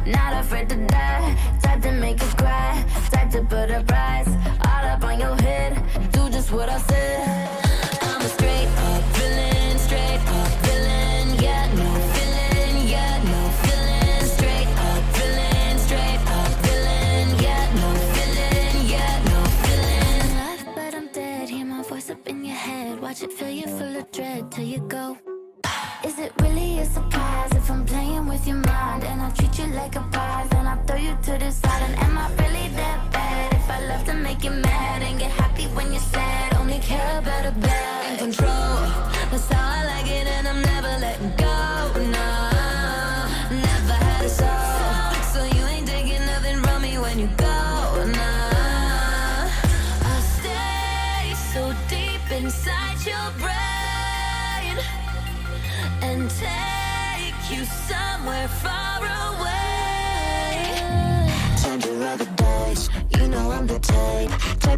not afraid to die. Type to make you cry, type to put a price all up on your head. Do just what I said. I'm a straight up villain, straight up villain. Yeah, no feeling, yeah, no feeling. Straight up villain, straight up villain. Yeah, no feeling, yeah, no feeling. Alive, but I'm dead. Hear my voice up in your head. Watch it fill you full of dread till you go. Is it really a surprise if I'm playing with your mind and I treat you like a prize and I throw you to the side? And am I really that bad if I love to make you mad and get happy when you're sad? Only care about a bad in control. That's how I like it and I'm never letting go. No, never had a soul, so you ain't taking nothing from me when you go. No, I stay so deep inside your brain and take you somewhere far away. Time to roll the dice, you know I'm the type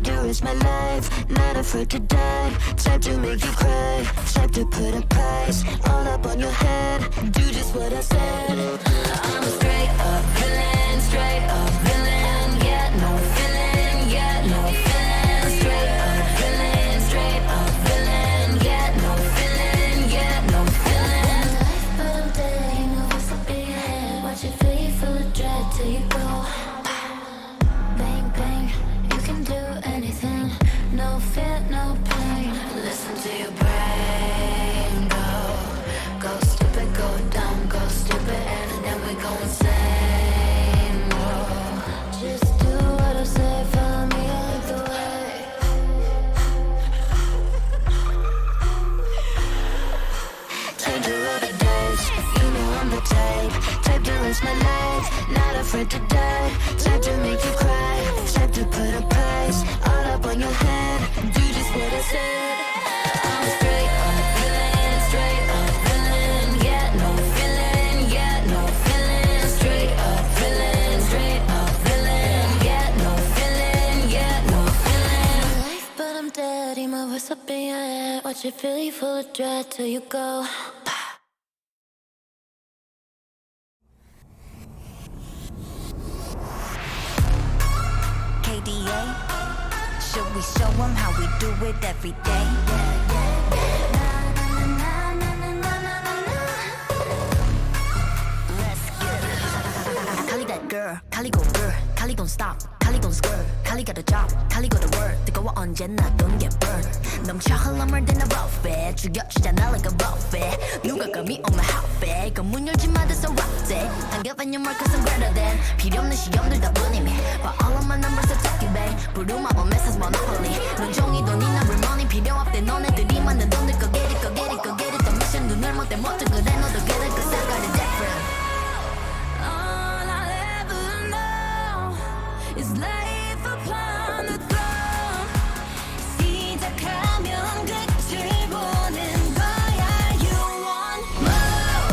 to risk my life, not afraid to die. Type to make you cry, type to put a price all up on your head. Do just what I said. I'm a straight up villain, straight up villain. Yeah, no feeling, yeah, no feeling. Straight up villain, straight up villain. Yeah, no feeling, yeah, no feeling. But I'm dead, you know what's up in your head. Watch it fill you full of dread till you go. Bang, bang, you can do anything. No fear, no pain. Listen to your brain. Go stupid, go dumb, go stupid, and then we go insane. Whoa. Just do what I say, follow me, I lead the way. Time to roll the dice, you know I'm the type to risk my life, not afraid to die. Type to make you cry, type to put a price all up on your head. Do just what I said. I'm a straight up villain, straight up villain. Yeah, no feeling, yeah, no feeling. Straight up villain, straight up villain. Yeah, no feeling, yeah, no feeling. Life, but I'm dead. Hear my voice up in your head. Watch it fill you full of dread till you go. KDA, should we show them how we do it every day? Let's get it. Kali that girl, Kali go girl, Kali gon' stop, Kali gon' skirt, Kali got a job, Kali go to work. 뜨거워 언제나 don't get burned. 넘쳐 흘러물 than a buffet, 죽여주잖아 like a buffet. 누가 감히 on my outfit? 그 문 열지 마, that's a rough day. Don't give any more cause I'm greater than. 필요 없는 시험들 다 뿐이미. But all of my numbers are talking back. 부루마법 메시지 monopoly. 눈종이 돈이나 real money 필요 없대. 너네들이 만든 돈들 go get it, go get it, go get it. 더 미션 눈을 못대 못해 그래 너도 get it cause I got it different. All I'll ever know is life upon the throne. 시작하면 끝을 보는 거야. You want more?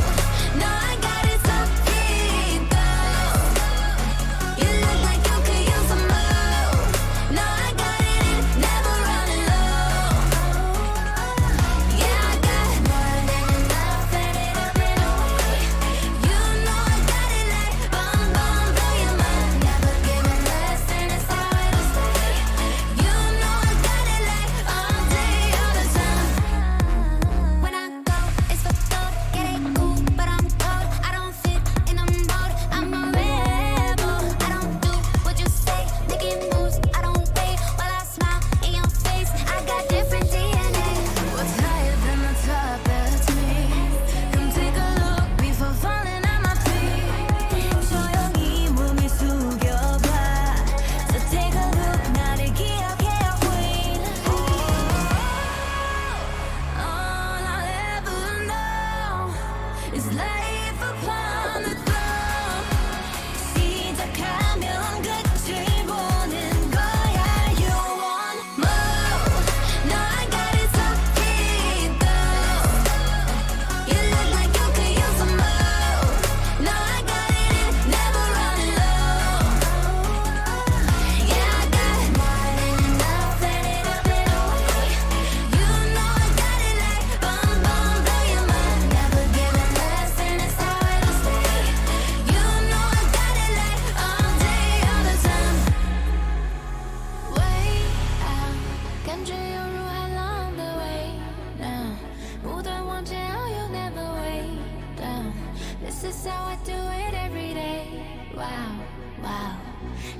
No, I got it so deep though. You look like you could use some more. No, I got it, never running low. Yeah, I got more than enough, and it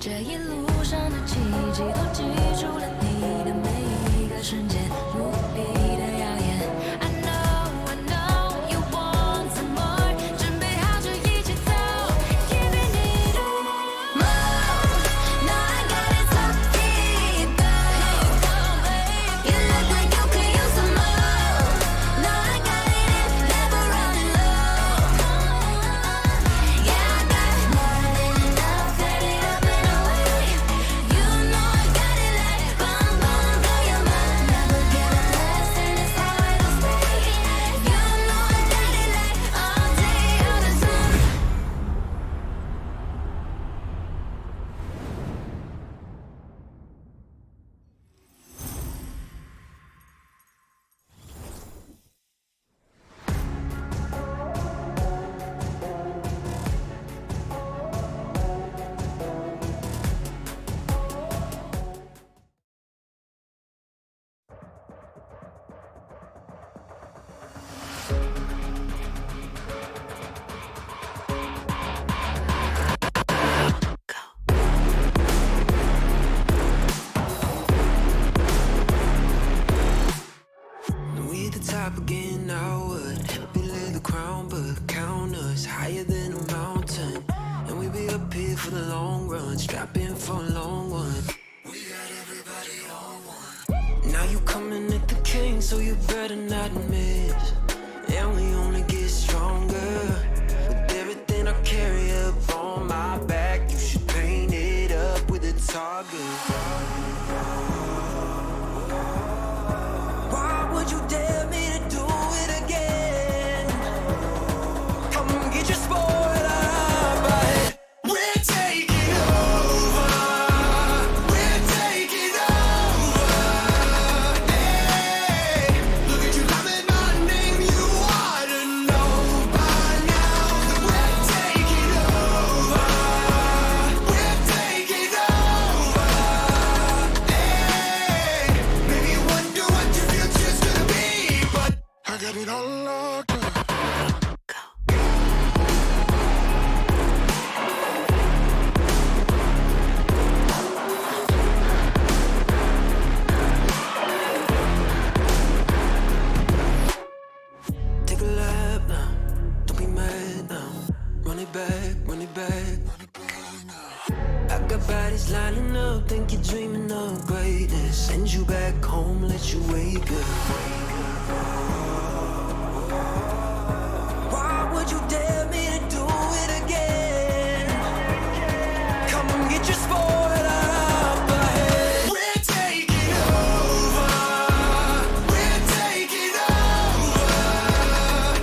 这一路上的奇迹都记住了你的每一个瞬间，无比的耀眼。I know you want some more， 准备好就一起走 ，Give it more。No, I got it so deep, you look like you could use some more. No, I got it, never running low. Yeah, I got more than enough, set it up and away. You know I got it like boom boom, blow your mind. Never get a blessing, it's how it'll stay. You know I got it like all day, all the time. We at the top again, now what? We lay the crown, but count us higher than a mountain. And we be up here for the long run, strap in for a long one. We got everybody on one. Now you coming at the king, so you better not miss. And we only get stronger with everything I carry up on my back. You should paint it up with a target. Why would you dare me to do it again? Come get your spoiler, but we're taking over. We're taking over. Hey, look at you calling my name. You ought to know by now that we're taking over. We're taking over. Hey, maybe you wonder what your future's gonna be, but I got it all locked up. Take a lap now, don't be mad now. Run it back, run it back. I got bodies lining up, think you're dreaming of greatness. Send you back home, let you wake up. Why would you dare me to do it again? Come and get your spoiler up ahead. We're taking over. We're taking over.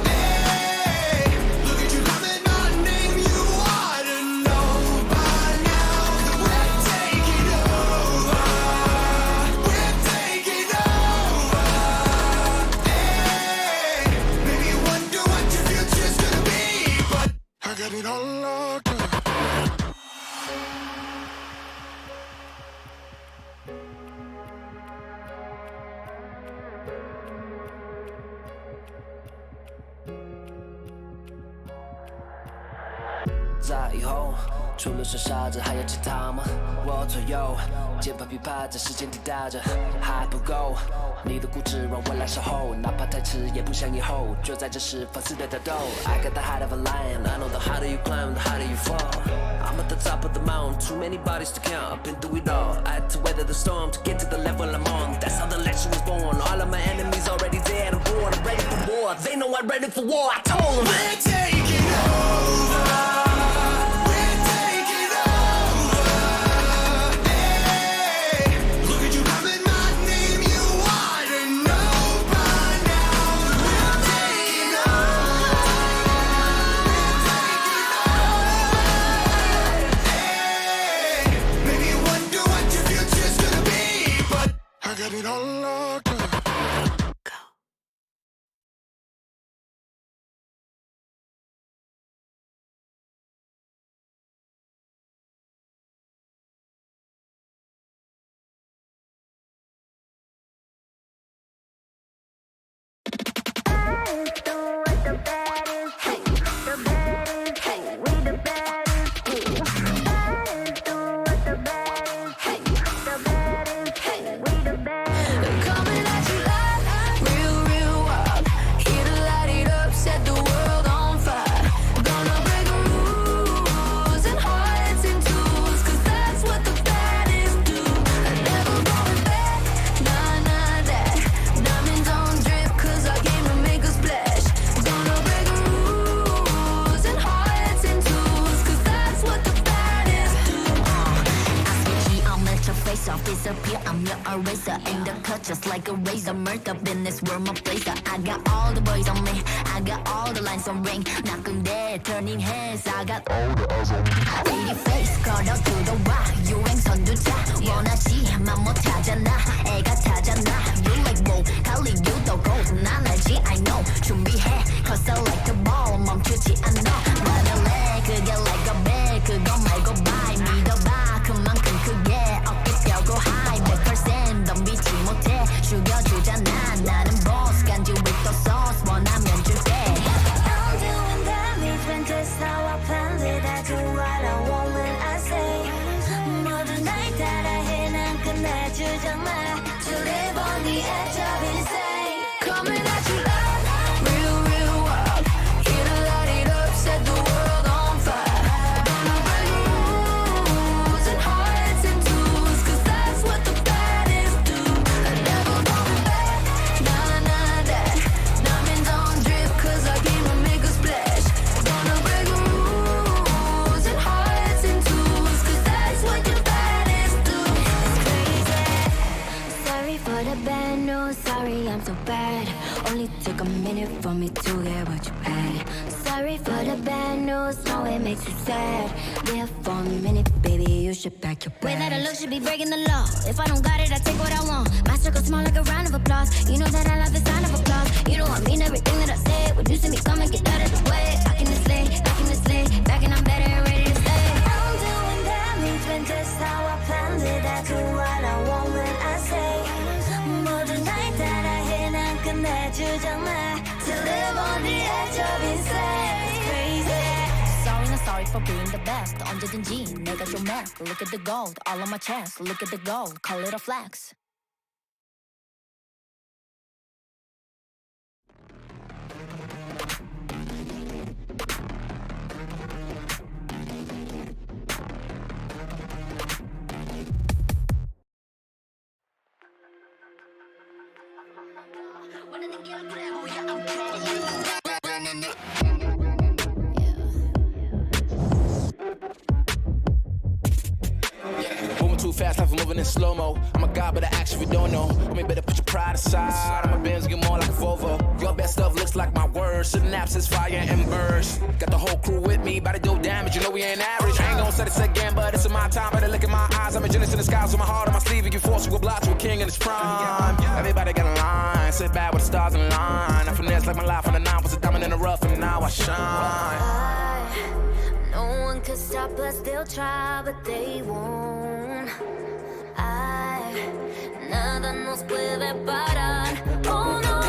Hey, look at you calling my name. You ought to know by now that we're taking over. We're taking over. Hey, maybe you wonder what your future's gonna be, but I got it all locked up.在以后，除了是傻子，还有其他吗？我左右，键盘琵琶在时间滴答着，还不够。你的固执让我来守候，哪怕太迟也不想以后。就在这时放肆的打斗。I got the heart of a lion, I know the harder you climb, the harder you fall. I'm at the top of the mountain, too many bodies to count. I've been through it all. I had to weather the storm to get to the level I'm on. That's how the legend was born. All of my enemies already dead. I'm born, I'm ready for war. They know I'm ready for war. I told them We're taking over. We're taking over. Hey, look at you calling my name. You ought to know by now that we're taking over. Hey, maybe you wonder what your future's gonna be, but I got it all locked up. disappear. I'm your eraser. In the cut just like a razor. Murder business, world my blazer. I got all the boys on me. I got all the lines on ring. Knocking dead, turning heads. I got all the eyes on me. Lady face, 걸어 들어와. 유행 선두자. 원하지만 못하잖아. 애가 타잖아. You like whoa. 갈리 유도 go. 난 알지, I know. 준비해. Cause I like the ball. 멈추지 않아. 만일래 그게 like a bag. 그거 말고 bye. 믿어봐. 그만큼 크게. 어깨 펴고 high. 100% 덤비지 못해. 죽여주잖아. 나는 boss. 간지 with the sauce. 원하면 줄게. I'm doing damage when that's how I planned it. I do what I want when I say. 모든 날 따라해 난 끝내주잖아. To live on the edge of insane. Coming at you like real, real wild. Here to light it up, set the world on fire. Gonna break rules and hearts and tools, cause that's what the baddest do. Never going back, nah, nah, that. Diamonds on drip, cause I came to make a splash. Gonna break rules and hearts and tools, cause that's what the baddest do. It's crazy. Sorry for the bad news. Sorry I'm so bad. Only took a minute for me to get what you had. Sorry for the bad news. No, it makes you sad. There for a minute, baby, you should pack your Way bags. that I look should be breaking the law. If I don't got it, I take what I want. My circle small like a round of applause. You know that I love the sound of applause. You know I mean everything that I say. When you see me come and get out of the way. Back in the sleigh, back in the sleigh. Back and I'm better and ready to stay. I'm doing damage when just how I planned it. I do what I want when I say. 모든 날 따라해 난 끝내주잖아. To live on the edge of insane. It's crazy. Sorry, not sorry for being the best. 언제든지 내가 좀 해. Look at the gold, all on my chest. Look at the gold, call it a flex. Moving too fast, life is moving in slow-mo. I'm a god, but I act if you don't know. Homie, better put your pride aside. I'm a Benz, get more like a Volvo. Your best stuff looks like my words. Synapses, fire, and burst. Got the whole crew with me, about to do damage. You know we ain't average. I ain't gonna say this again, but it's in my time. Better look in my eyes. I'm a genius in the skies with my heart on my sleeve. You force you a block to a king in his prime. Everybody got a line. Sit back with the stars in line. I finesse like my life on the nine. Was a diamond in the rough, and now I shine. No one could stop us, they'll try, but they won't. Nada nos puede parar. Oh no.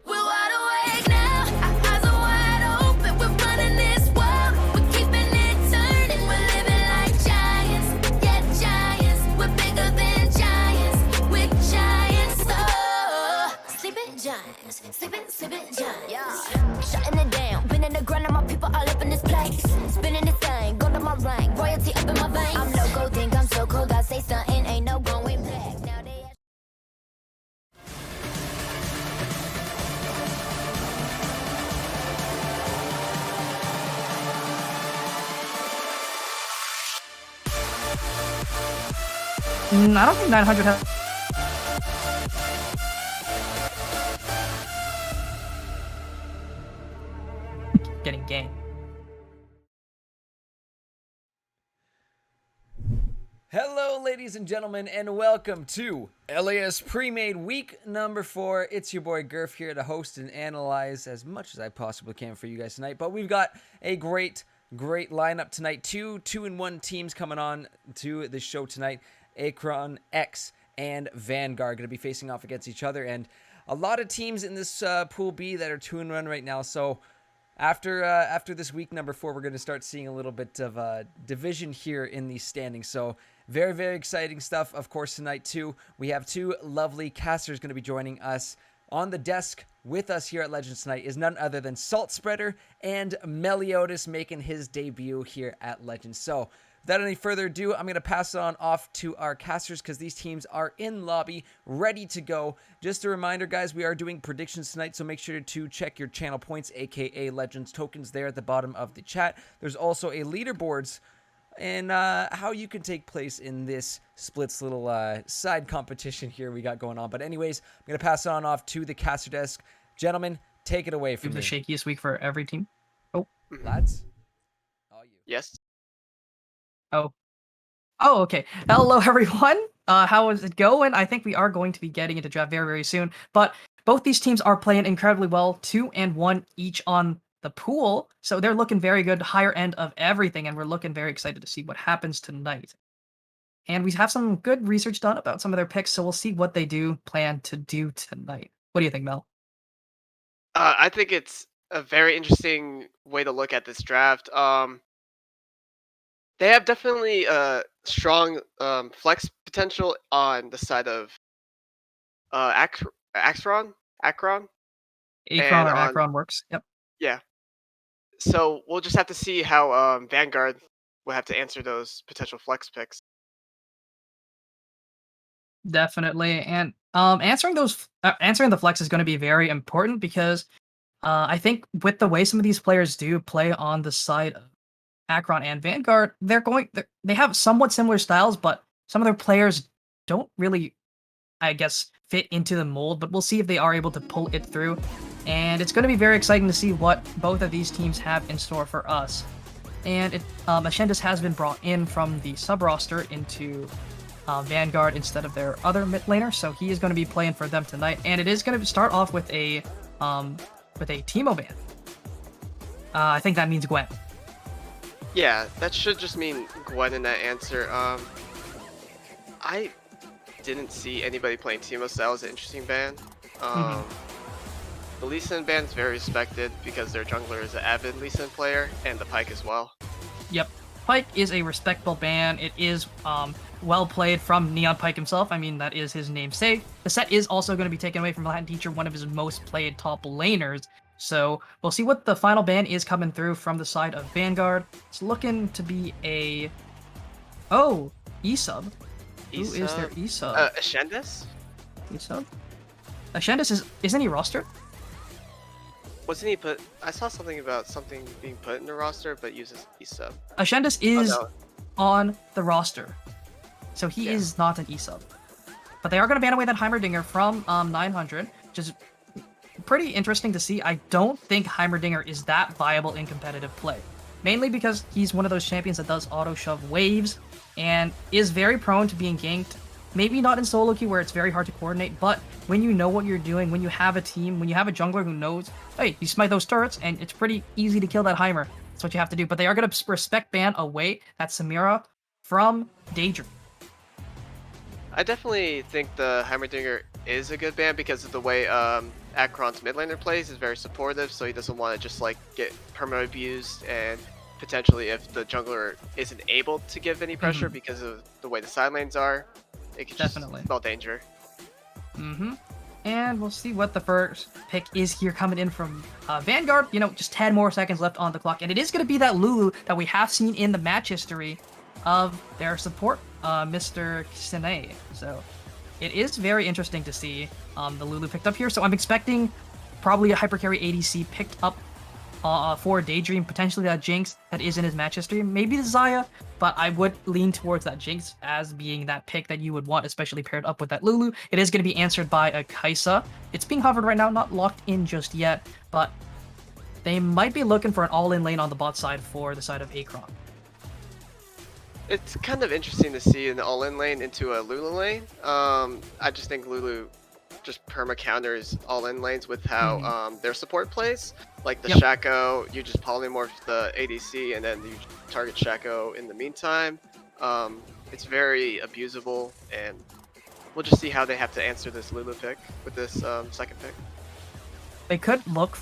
We're wide awake now. Our eyes are wide open. We're running this world. We're keeping it turning. We're living like giants. Yeah, giants. We're bigger than giants. We're giants. Oh. Sleeping giants, sleeping giants. Yeah. Shutting it down, been in the grind, and my people all up in this place. Spinning this thing, go to my rank, royalty up in my veins. I'm loco, think I'm so cool, gotta say something, ain't no going back. Now they I don't think 900 has. Getting game. Hello, ladies and gentlemen, and welcome to LAS Premade Week number 4. It's your boy Gurf here to host and analyze as much as I possibly can for you guys tonight. But we've got a great lineup tonight. Two 2-1 teams coming on to the show tonight. AKRX and Vanguard going to be facing off against each other, and a lot of teams in this Pool B that are 2-1 right now. So after this week number 4, we're going to start seeing a little bit of a division here in these standings. So very, very exciting stuff. Of course, tonight too, we have two lovely casters going to be joining us. On the desk with us here at Legends tonight is none other than Salt Spreader and Meliodas making his debut here at Legends. So without any further ado, I'm going to pass it on off to our casters because these teams are in lobby, ready to go. Just a reminder, guys, we are doing predictions tonight, so make sure to check your channel points, aka Legends tokens, there at the bottom of the chat. There's also a leaderboards and how you can take place in this Splits little side competition here we got going on. But anyways, I'm going to pass it on off to the caster desk. Gentlemen, take it away from The me. shakiest week for every team. Oh, Lads, all you. Yes. oh, okay. Hello, everyone. How is it going? I think we are going to be getting into draft very, very soon. But both these teams are playing incredibly well, 2-1 each on the pool. So they're looking very good, higher end of everything, and we're looking very excited to see what happens tonight. And we have some good research done about some of their picks, so we'll see what they do plan to do tonight. What do you think, Mel? I think it's a very interesting way to look at this draft. They have definitely strong flex potential on the side of Axron, Akron, Akron and or on Akron works. Yep. yeah. So we'll just have to see how Vanguard will have to answer those potential flex picks. Definitely. And answering the flex is going to be very important because I think with the way some of these players do play on the side of Akron and Vanguard, they have somewhat similar styles, but some of their players don't really, I guess, fit into the mold. But we'll see if they are able to pull it through. And it's going to be very exciting to see what both of these teams have in store for us. And Ascendus has been brought in from the sub roster into Vanguard instead of their other mid laner, so he is going to be playing for them tonight. And it is going to start off with a Teemo ban. I think that means Gwen. Yeah, that should just mean Gwen in that answer. I didn't see anybody playing Teemo, so that was an interesting ban. The Lee Sin ban is very respected because their jungler is an avid Lee Sin player, and the Pyke as well. Yep, Pyke is a respectable ban. It is well played from Neon Pyke himself. I mean, that is his namesake. The set is also going to be taken away from Latin Teacher, one of his most played top laners. So we'll see what the final ban is coming through from the side of Vanguard. It's looking to be a E-sub. Who is their E-sub? Ascendus? E-sub? Ascendus isn't he roster? Wasn't he put? I saw something about something being put in the roster, but uses E-sub. Ascendus is no. on the roster, so he is not an E-sub. But they are going to ban away that Heimerdinger from 900, which is pretty interesting to see. I don't think Heimerdinger is that viable in competitive play, mainly because he's one of those champions that does auto shove waves and is very prone to being ganked. Maybe not in solo queue where it's very hard to coordinate, but when you know what you're doing, when you have a team, when you have a jungler who knows, hey, you smite those turrets, and it's pretty easy to kill that Heimer. That's what you have to do. But they are going to respect ban away that Samira from Daedream. I definitely think the Heimerdinger is a good ban because of the way Akron's mid laner plays is very supportive, so he doesn't want to just like get perma abused, and potentially if the jungler isn't able to give any pressure because of the way the side lanes are, it could just spell danger. And we'll see what the first pick is here coming in from Vanguard. You know, just 10 more seconds left on the clock. And it is going to be that Lulu that we have seen in the match history of their support, Mr. Sine. So it is very interesting to see the Lulu picked up here. So I'm expecting probably a hypercarry ADC picked up for Daedream, potentially that Jinx that is in his match history, maybe the Xayah, but I would lean towards that Jinx as being that pick that you would want, especially paired up with that Lulu. It is going to be answered by a Kai'Sa. It's being hovered right now, not locked in just yet, but they might be looking for an all-in lane on the bot side for the side of Akron. It's kind of interesting to see an all-in lane into a Lulu lane. I just think Lulu just perma counters all-in lanes with how their support plays. Like the Shaco, you just polymorph the ADC and then you target Shaco in the meantime. It's very abusable, and we'll just see how they have to answer this Lulu pick with this second pick. They could look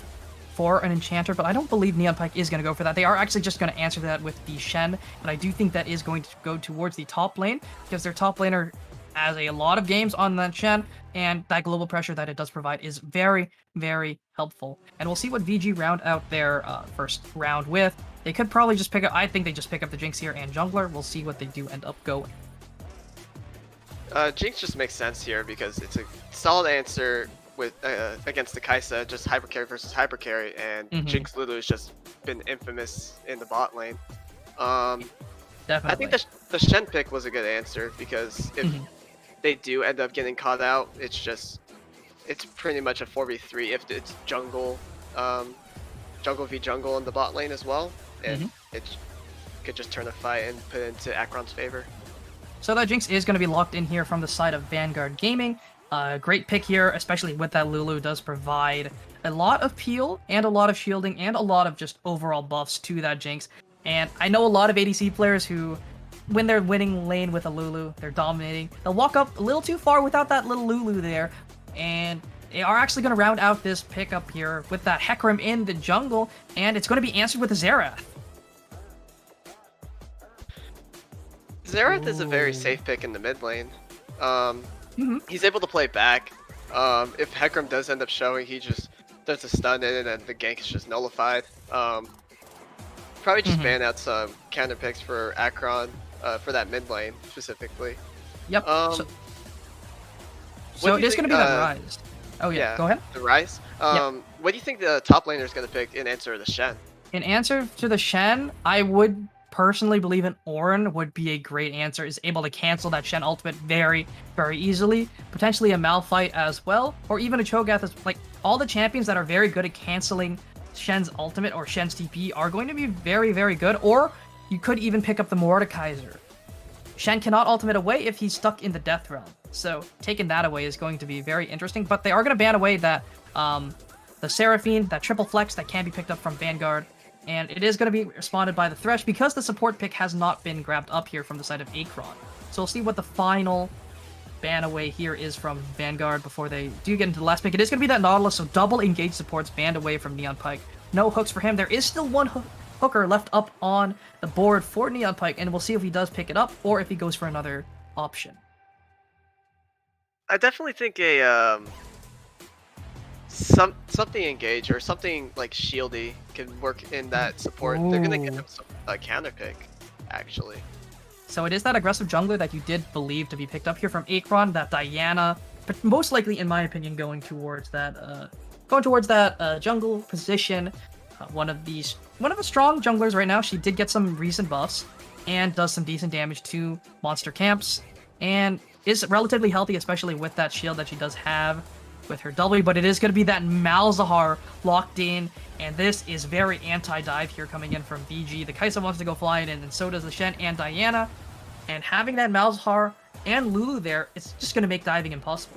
for an enchanter, but I don't believe Neon Pyke is going to go for that. They are actually just going to answer that with the Shen, but I do think that is going to go towards the top lane because their top laner has a lot of games on that Shen, and that global pressure that it does provide is very, very helpful. And we'll see what VG round out their first round with. They could probably just pick up, I think they just pick up the Jinx here and jungler. We'll see what they do end up going. Jinx just makes sense here because it's a solid answer with against the Kai'Sa, just hypercarry versus hypercarry, and Jinx Lulu has just been infamous in the bot lane. I think Definitely. the Shen pick was a good answer because if Mhm. they do end up getting caught out, it's pretty much a 4v3 if it's um, jungle v jungle in the bot lane as well, and Mhm. it could just turn a fight and put it into Akron's favor. So that Jinx is going to be locked in here from the side of Vanguard Gaming. Great pick here, especially with that Lulu does provide a lot of peel and a lot of shielding and a lot of just overall buffs to that Jinx. And I know a lot of ADC players who, when they're winning lane with a Lulu, they're dominating. They'll walk up a little too far without that little Lulu there, and they are actually going to round out this pickup here with that Hecarim in the jungle, and it's going to be answered with a Xerath. Xerath is a very Ooh. safe pick in the mid lane. Mhm. He's able to play back. If Hecarim does end up showing, he just does a stun in it and the gank is just nullified. Probably just Mhm. ban out some counter picks for Akron, for that mid lane specifically. Yep. Um, So, what do it you is going to think, be that Rise. Oh yeah, go ahead. the Rise. Yep. What do you think the top laner is going to pick in answer to the Shen? In answer to the Shen, I would personally believe an Ornn would be a great answer. Is able to cancel that Shen ultimate very, very easily. Potentially a Malphite as well, or even a Cho'Gath. Like all the champions that are very good at canceling Shen's ultimate or Shen's TP are going to be very, very good. Or you could even pick up the Mordekaiser. Shen cannot ultimate away if he's stuck in the Death Realm. So taking that away is going to be very interesting. But they are going to ban away that the Seraphine, that triple flex that can be picked up from Vanguard. And it is going to be responded by the Thresh because the support pick has not been grabbed up here from the side of Akron. So we'll see what the final ban away here is from Vanguard before they do get into the last pick. It is going to be that Nautilus, so double engaged supports banned away from Neon Pike. No hooks for him. There is still one hooker left up on the board for Neon Pike, and we'll see if he does pick it up or if he goes for another option. I definitely think something engage or something like shieldy can work in that support. They're gonna get Ooh. him a counter pick, actually. So it is that aggressive jungler that you did believe to be picked up here from Akron, that Diana, but most likely, in my opinion, going towards that jungle position. One of the strong junglers right now. She did get some recent buffs and does some decent damage to monster camps, and is relatively healthy, especially with that shield that she does have with her W. But it is going to be that Malzahar locked in, and this is very anti-dive here coming in from VG. The Kai'Sa wants to go flying in, and so does the Shen and Diana. And having that Malzahar and Lulu there, it's just going to make diving impossible.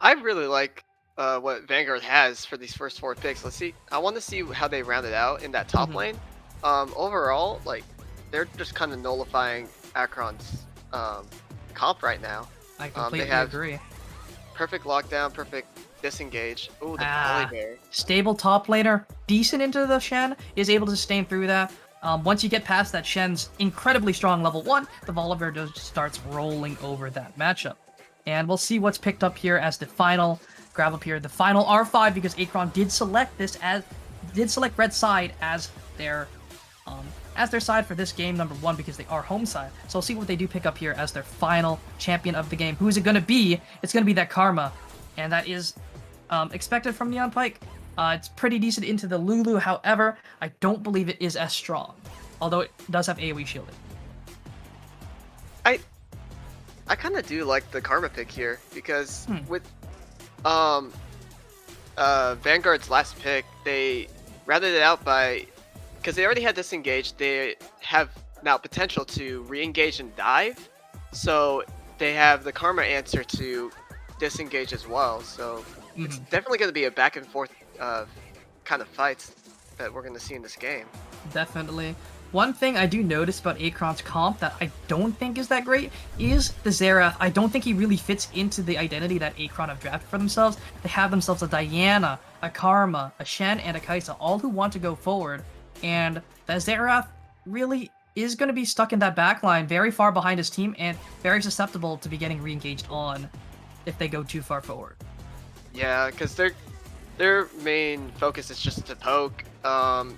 I really like what Vanguard has for these first 4 picks. Let's see. I want to see how they round it out in that top Mhm. lane. Overall, like they're just kind of nullifying Akron's comp right now. I completely have agree. perfect lockdown, perfect disengage. Ooh, the Ah. Polybear. Stable top laner, decent into the Shen, is able to sustain through that. Once you get past that Shen's incredibly strong level 1, the Volibear just starts rolling over that matchup. And we'll see what's picked up here as the final grab up here, the final R5, because Akron did select red side as their side for this game number 1 because they are home side. So we'll see what they do pick up here as their final champion of the game. Who is it going to be? It's going to be that Karma, and that is expected from Neon Pike. It's pretty decent into the Lulu, however, I don't believe it is as strong, although it does have AoE shielding. I kind of do like the Karma pick here because with Vanguard's last pick, they rounded it out by, because they already had disengaged, they have now potential to re-engage and dive, so they have the Karma answer to disengage as well. So it's definitely going to be a back and forth kind of fights that we're going to see in this game. Definitely. One thing I do notice about Akron's comp that I don't think is that great is the Xerath. I don't think he really fits into the identity that Akron have drafted for themselves. They have themselves a Diana, a Karma, a Shen, and a Kai'Sa, all who want to go forward. And the Xerath really is going to be stuck in that backline, very far behind his team, and very susceptible to be getting re-engaged on if they go too far forward. Yeah, because their main focus is just to poke,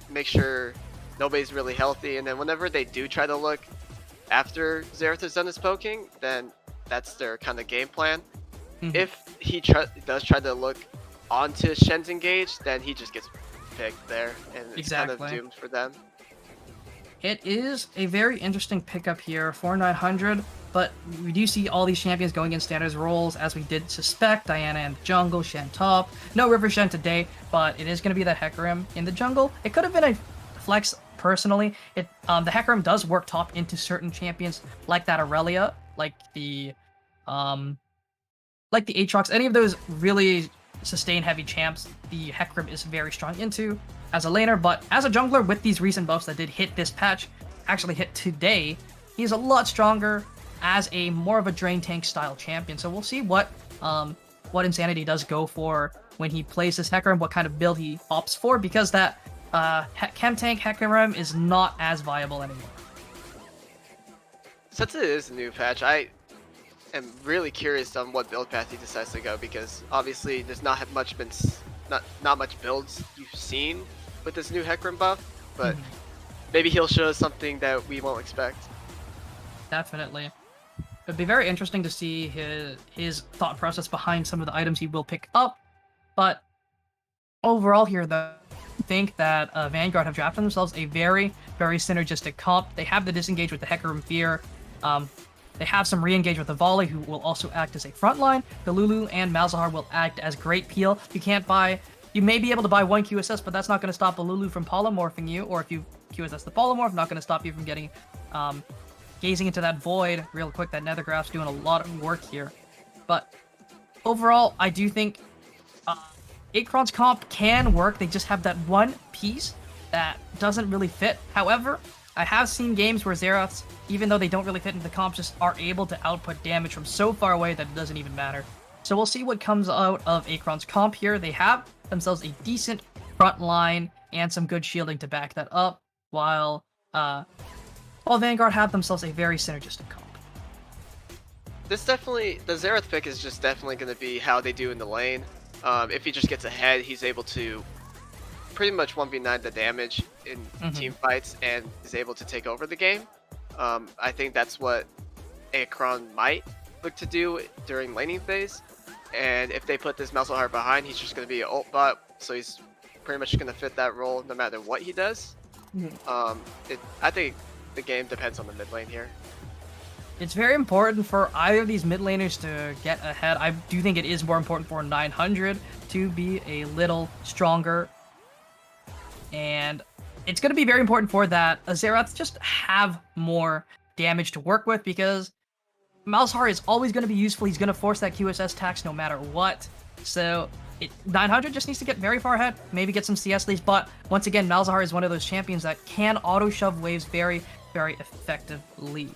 make sure nobody's really healthy, and then whenever they do try to look after Xerath has done his poking, then that's their kind of game plan. If he does try to look onto Shen's engage, then he just gets picked there, and it's kind of Exactly. doomed for them. It is a very interesting pickup here for 900, but we do see all these champions going in standards roles, as we did suspect. Diana in the jungle, Shen top. No River Shen today, but it is going to be the Hecarim in the jungle. It could have been a flex personally. The Hecarim does work top into certain champions like that Aurelia, like the Aatrox, any of those really sustain heavy champs, the Hecarim is very strong into as a laner, but as a jungler with these recent buffs that did hit this patch, actually hit today, he's a lot stronger as a more of a drain tank style champion. So we'll see what Insanity does go for when he plays this Hecarim, what kind of build he opts for, because that Chem Tank Hecarim is not as viable anymore. Since it is a new patch, I am really curious on what build path he decides to go, because obviously there's not much builds you've seen with this new Hecarim buff, but maybe he'll show us something that we won't expect. Definitely. It'd be very interesting to see his thought process behind some of the items he will pick up, but overall here, though, I think that Vanguard have drafted themselves a very, very synergistic comp. They have the disengage with the Hecarim Fear. They have some re-engage with the Volley, who will also act as a frontline. The Lulu and Malzahar will act as great peel. You may be able to buy one QSS, but that's not going to stop the Lulu from polymorphing you, or if you QSS the polymorph, not going to stop you from getting gazing into that void real quick. That Nethergraph's doing a lot of work here. But overall, I do think AKRX's comp can work. They just have that one piece that doesn't really fit. However, I have seen games where Xeraths, even though they don't really fit into the comp, just are able to output damage from so far away that it doesn't even matter. So we'll see what comes out of AKRX's comp here. They have themselves a decent front line and some good shielding to back that up, while Vanguard have themselves a very synergistic comp. The Xerath pick is just definitely going to be how they do in the lane. If he just gets ahead, he's able to pretty much 1v9 the damage in team fights and is able to take over the game. I think that's what AKRX might look to do during laning phase. And if they put this Malzahar behind, he's just going to be an ult bot, so he's pretty much going to fit that role no matter what he does. I think the game depends on the mid lane here. It's very important for either of these mid laners to get ahead. I do think it is more important for 900 to be a little stronger. And it's going to be very important for that Xerath just have more damage to work with, because Malzahar is always going to be useful. He's going to force that QSS tax no matter what. So 900 just needs to get very far ahead, maybe get some CS leads, but once again, Malzahar is one of those champions that can auto-shove waves very, very effectively.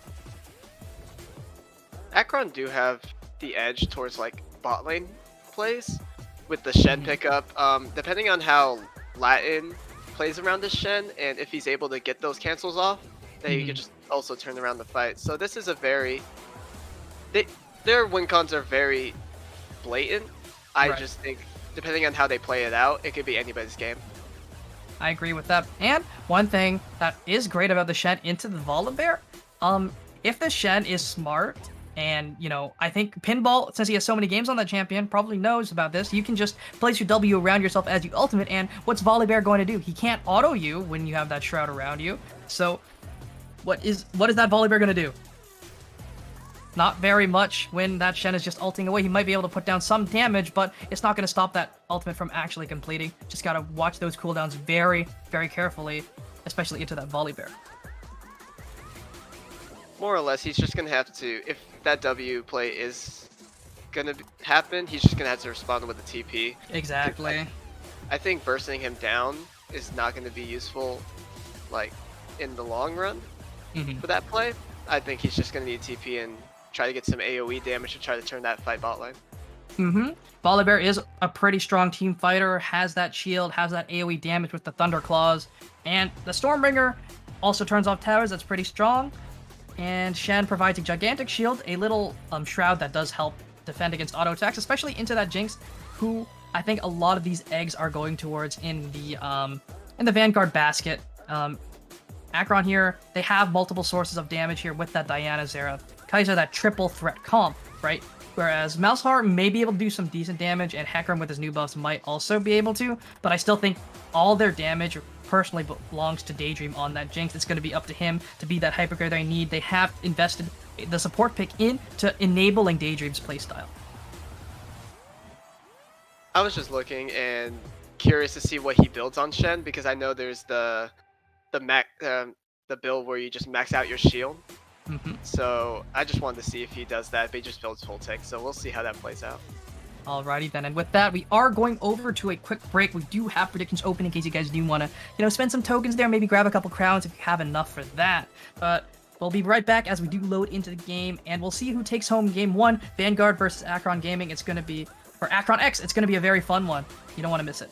AKRX do have the edge towards like bot lane plays with the Shen pickup. Depending on how Latin plays around this Shen, and if he's able to get those cancels off, then you can just also turn around the fight. So this is a very... their win cons are very blatant. I just think, depending on how they play it out, it could be anybody's game. I agree with that. And one thing that is great about the Shen into the Volibear, if the Shen is smart, and, I think Pinball, since he has so many games on that champion, probably knows about this. You can just place your W around yourself as you ultimate, and what's Volibear going to do? He can't auto you when you have that shroud around you. So, what is that Volibear going to do? Not very much when that Shen is just ulting away. He might be able to put down some damage, but it's not going to stop that ultimate from actually completing. Just got to watch those cooldowns very, very carefully, especially into that Volibear. More or less, he's just going to have to, if that W play is going to happen, he's just going to have to respond with a TP. Exactly. I think bursting him down is not going to be useful, like, in the long run for that play. I think he's just going to need TP and try to get some AoE damage to try to turn that fight bot lane. Volibear is a pretty strong team fighter, has that shield, has that AoE damage with the Thunder Claws, and the Stormbringer also turns off towers. That's pretty strong. And Shen provides a gigantic shield, a little shroud that does help defend against auto attacks, especially into that Jinx, who I think a lot of these eggs are going towards in the Vanguard basket. AKRX here, they have multiple sources of damage here with that Diana, Xerath, Kai'Sa, that triple threat comp, right? Whereas Malzahar may be able to do some decent damage, and Hecarim with his new buffs might also be able to, but I still think all their damage personally belongs to Daydream on that Jinx. It's going to be up to him to be that hypercarry that I need. They have invested the support pick into enabling Daydream's playstyle. I was just looking and curious to see what he builds on Shen, because I know there's the build where you just max out your shield. So I just wanted to see if he does that, but he just builds full tick. So we'll see how that plays out. Alrighty then, and with that, we are going over to a quick break. We do have predictions open in case you guys do want to, spend some tokens there, maybe grab a couple crowns if you have enough for that. But we'll be right back as we do load into the game, and we'll see who takes home game 1, Vanguard versus AKRX Gaming. It's going to be, or AKRX, it's going to be a very fun one. You don't want to miss it.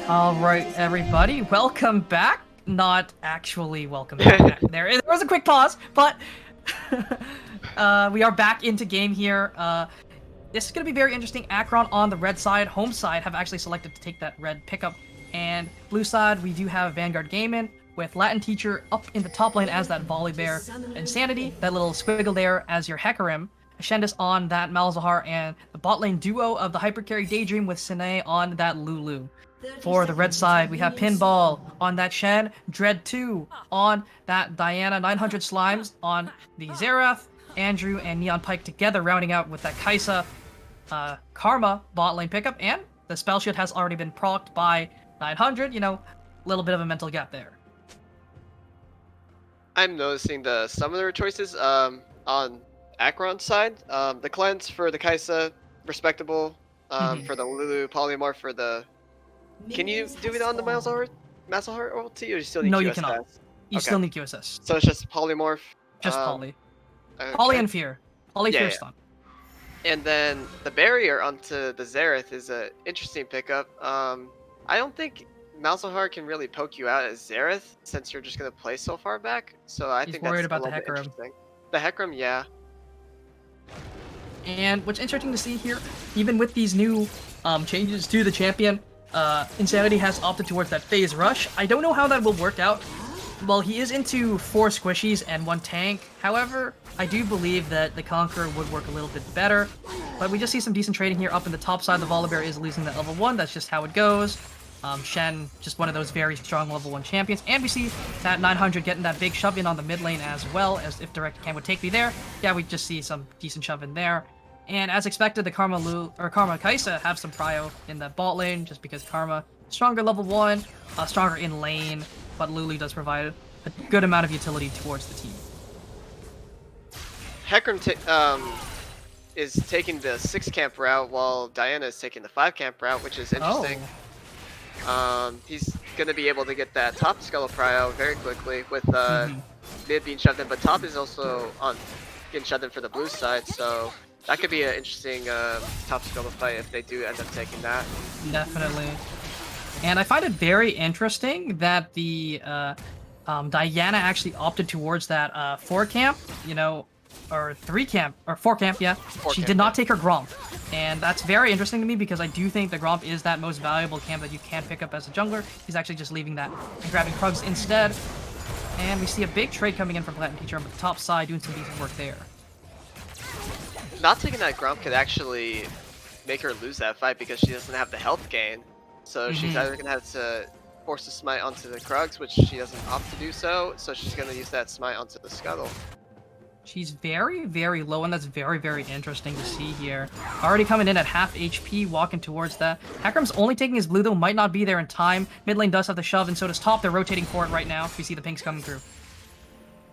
All right, everybody, welcome back. Not actually welcome back. There was a quick pause, but we are back into game here. This is going to be very interesting. AKRX on the red side, home side, have actually selected to take that red pickup. And blue side, we do have Vanguard Gaming with Latin Teacher up in the top lane as that Volley Bear. Insanity, that little squiggle there as your Hecarim. Ascendus on that Malzahar, and the bot lane duo of the Hypercarry Daydream with Sine on that Lulu. For the red side, we have Pinball on that Shen, Dread 2 on that Diana, 900 Slimes on the Xerath, Andrew and Neon Pike together rounding out with that Kaisa Karma bot lane pickup, and the spell shield has already been procced by 900, little bit of a mental gap there. I'm noticing the summoner choices on AKRX's side. The cleanse for the Kaisa, respectable. For the Lulu, polymorph for the... Can you do it on the Malzahar ulti, or you still need QSS? No, you cannot. You still need QSS. So it's just polymorph? Just poly. Okay. Poly and fear. Poly, fear, stun. And then the barrier onto the Xerath is an interesting pickup. I don't think Malzahar can really poke you out as Xerath, since you're just going to play so far back. So I think worried that's about a little the bit Hecarim. interesting. The Hecarim, yeah. And what's interesting to see here, even with these new changes to the champion, Insanity has opted towards that phase rush. I don't know how that will work out. Well, he is into 4 squishies and 1 tank. However, I do believe that the Conqueror would work a little bit better. But we just see some decent trading here. Up in the top side, the Volibear is losing that level 1. That's just how it goes. Shen, just one of those very strong level 1 champions. And we see that 900 getting that big shove in on the mid lane as well, as if Direct Cam would take me there. Yeah, we just see some decent shove in there. And as expected, the Karma Kaisa have some prio in the bot lane, just because Karma, stronger level 1, stronger in lane, but Lulu does provide a good amount of utility towards the team. Hecarim is taking the 6 camp route while Diana is taking the 5 camp route, which is interesting. He's going to be able to get that top scuttle prio very quickly with mid being shoved in, but top is also on getting shoved in for the blue side, so that could be an interesting top scuttle fight if they do end up taking that. Definitely. And I find it very interesting that the Diana actually opted towards that 4 camp, you know, or 3 camp, or 4 camp, yeah. She did not take her Gromp. And that's very interesting to me because I do think the Gromp is that most valuable camp that you can pick up as a jungler. He's actually just leaving that and grabbing Krugs instead. And we see a big trade coming in from Latin Teacher on the top side, doing some decent work there. Not taking that Gromp could actually make her lose that fight because she doesn't have the health gain. So she's either going to have to force a smite onto the Krugs, which she doesn't opt to do so she's going to use that smite onto the scuttle. She's very, very low, and that's very, very interesting to see here. Already coming in at half HP, walking towards that. AKRX's only taking his blue, though, might not be there in time. Mid lane does have the shove, and so does top. They're rotating for it right now. We see the pinks coming through.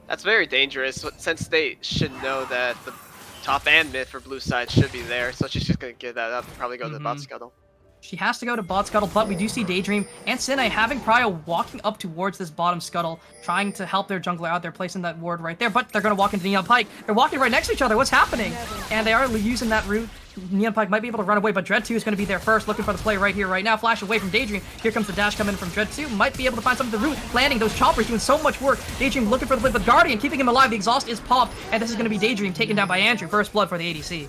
That's very dangerous, since they should know that the top and mid for blue side should be there, so she's just going to give that up and probably go to the bot scuttle. She has to go to bot scuttle, but we do see Daydream and Sine having Prio walking up towards this bottom scuttle, trying to help their jungler out. They're placing that ward right there, but they're going to walk into Neon Pike. They're walking right next to each other. What's happening? And they are using that route. Neon Pike might be able to run away, but Dread 2 is going to be there first, looking for the play right here, right now. Flash away from Daydream. Here comes the dash coming in from Dread 2. Might be able to find some of the route. Landing those choppers, doing so much work. Daydream looking for the play, but Guardian keeping him alive. The exhaust is popped, and this is going to be Daydream taken down by Andrew. First blood for the ADC.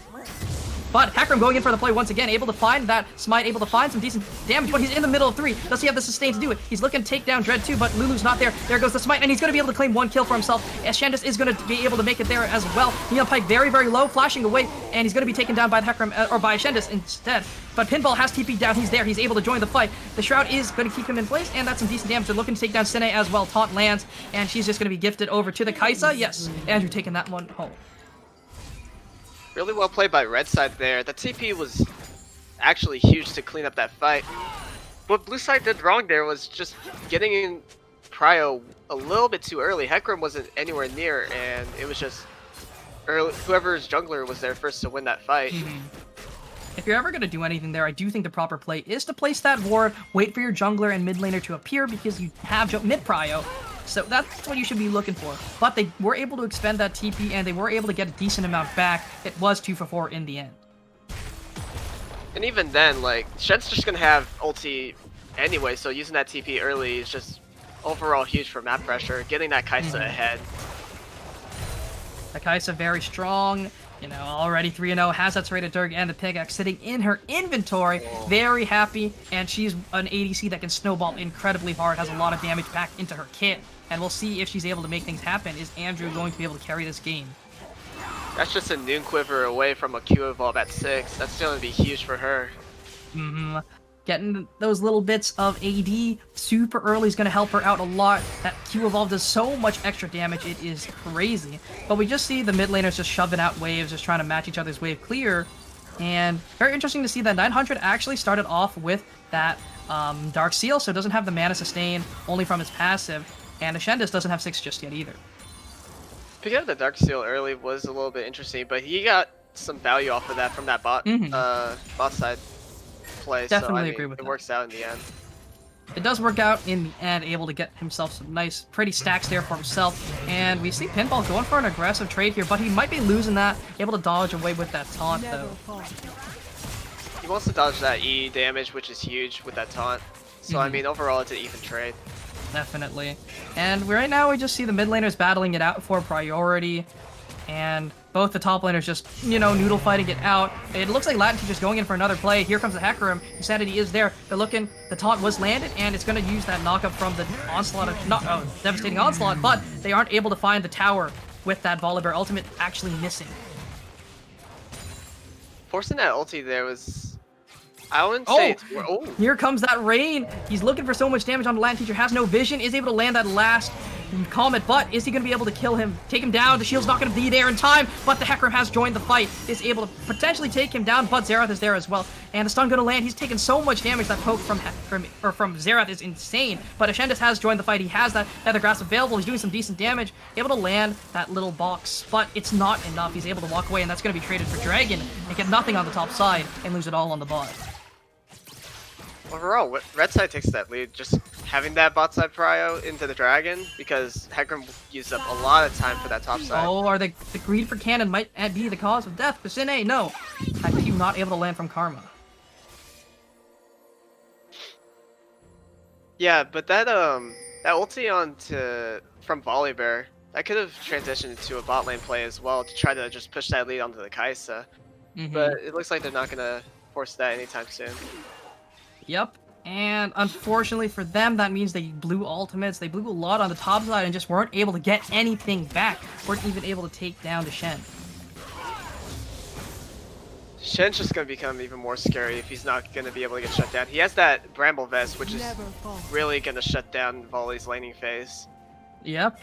But AKRX going in for the play once again, able to find that smite, able to find some decent damage, but he's in the middle of 3. Does he have the sustain to do it? He's looking to take down Dread 2, but Lulu's not there. There goes the smite, and he's going to be able to claim 1 kill for himself. Shandis is going to be able to make it there as well. Neon Pike very, very low, flashing away, and he's going to be taken down by the AKRX, or by Shandis instead. But Pinball has TP down, he's there, he's able to join the fight. The Shroud is going to keep him in place, and that's some decent damage. They're looking to take down Sine as well. Taunt lands, and she's just going to be gifted over to the Kaisa. Yes, Andrew taking that one home. Really well played by red side there. The TP was actually huge to clean up that fight. What blue side did wrong there was just getting in prio a little bit too early. Hecarim wasn't anywhere near, and it was just whoever's jungler was there first to win that fight. If you're ever going to do anything there, I do think the proper play is to place that ward, wait for your jungler and mid laner to appear because you have mid prio. So that's what you should be looking for. But they were able to expend that TP, and they were able to get a decent amount back. It was 2 for 4 in the end. And even then, like, Shen's just going to have ulti anyway, so using that TP early is just overall huge for map pressure, getting that Kaisa ahead. The Kaisa very strong. You know, already 3-0, has that Serrated Dirk and the pickaxe sitting in her inventory. Very happy, and she's an ADC that can snowball incredibly hard, has a lot of damage back into her kit. And we'll see if she's able to make things happen. Is Andrew going to be able to carry this game? That's just a Noon Quiver away from a Q evolve at 6. That's going to be huge for her. Getting those little bits of AD super early is going to help her out a lot. That Q evolve does so much extra damage, it is crazy. But we just see the mid laners just shoving out waves, just trying to match each other's wave clear. And very interesting to see that 900 actually started off with that Dark Seal, so it doesn't have the mana sustain, only from its passive. And Ascendus doesn't have 6 just yet either. Picking up the Dark Seal early was a little bit interesting, but he got some value off of that from that bot side play. Definitely so, I mean, agree with it that. works out in the end. It does work out in the end, able to get himself some nice, pretty stacks there for himself. And we see Pinball going for an aggressive trade here, but he might be losing that. Able to dodge away with that taunt, though. He wants to dodge that E damage, which is huge with that taunt. So, I mean, overall, it's an even trade. Definitely. And right now, we just see the mid laners battling it out for priority. And both the top laners just, you know, noodle fighting it out. It looks like Latin Teacher's going in for another play. Here comes the Hecarim. Insanity is there. They're looking. The taunt was landed, and it's going to use that knockup from the onslaught of devastating onslaught, but they aren't able to find the tower with that Volibear ultimate actually missing. Forcing that ulti there was... I wouldn't say it's... Here comes that rain. He's looking for so much damage on the Latin Teacher. Has no vision. Is able to land that last Comet, but is he going to be able to kill him? Take him down. The shield's not going to be there in time, but the Hecarim has joined the fight. Is able to potentially take him down, but Xerath is there as well. And the stun going to land. He's taken so much damage. That poke from Xerath is insane. But Ascendus has joined the fight. He has that Nether Grass available. He's doing some decent damage. Able to land that little box, but it's not enough. He's able to walk away, and that's going to be traded for Dragon and get nothing on the top side and lose it all on the bot. Overall, red side takes that lead, just having that bot side prio into the dragon, because Hecarim used up a lot of time for that top side. Oh, are the greed for cannon might be the cause of death for Sine? No. Haiku not able to land from Karma. Yeah, but that ulti from Volibear, that could have transitioned into a bot lane play as well to try to just push that lead onto the Kai'Sa. But it looks like they're not gonna force that anytime soon. Yep. And unfortunately for them, that means they blew ultimates. They blew a lot on the top side and just weren't able to get anything back. Weren't even able to take down the Shen. Shen's just gonna become even more scary if he's not gonna be able to get shut down. He has that Bramble Vest, which is really gonna shut down Volley's laning phase. Yep.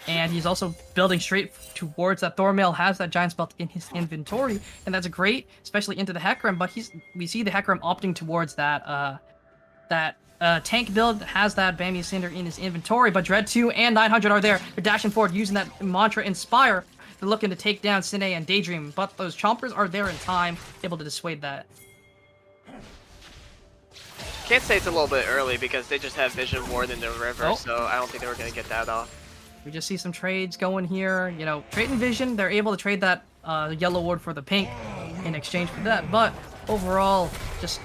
And he's also building straight towards that. Thormail has that Giant's Belt in his inventory, and that's great, especially into the Hecarim, but we see the Hecarim opting towards that tank build, has that Bamiya Cinder in his inventory, but Dread 2 and 900 are there. They're dashing forward using that Mantra Inspire. They're looking to take down Sine and Daydream, but those Chompers are there in time, able to dissuade that. Can't say it's a little bit early because they just have Vision Ward in the river, so I don't think they were gonna get that off. We just see some trades going here. You know, trade and Vision, they're able to trade that yellow ward for the pink in exchange for that. But overall, just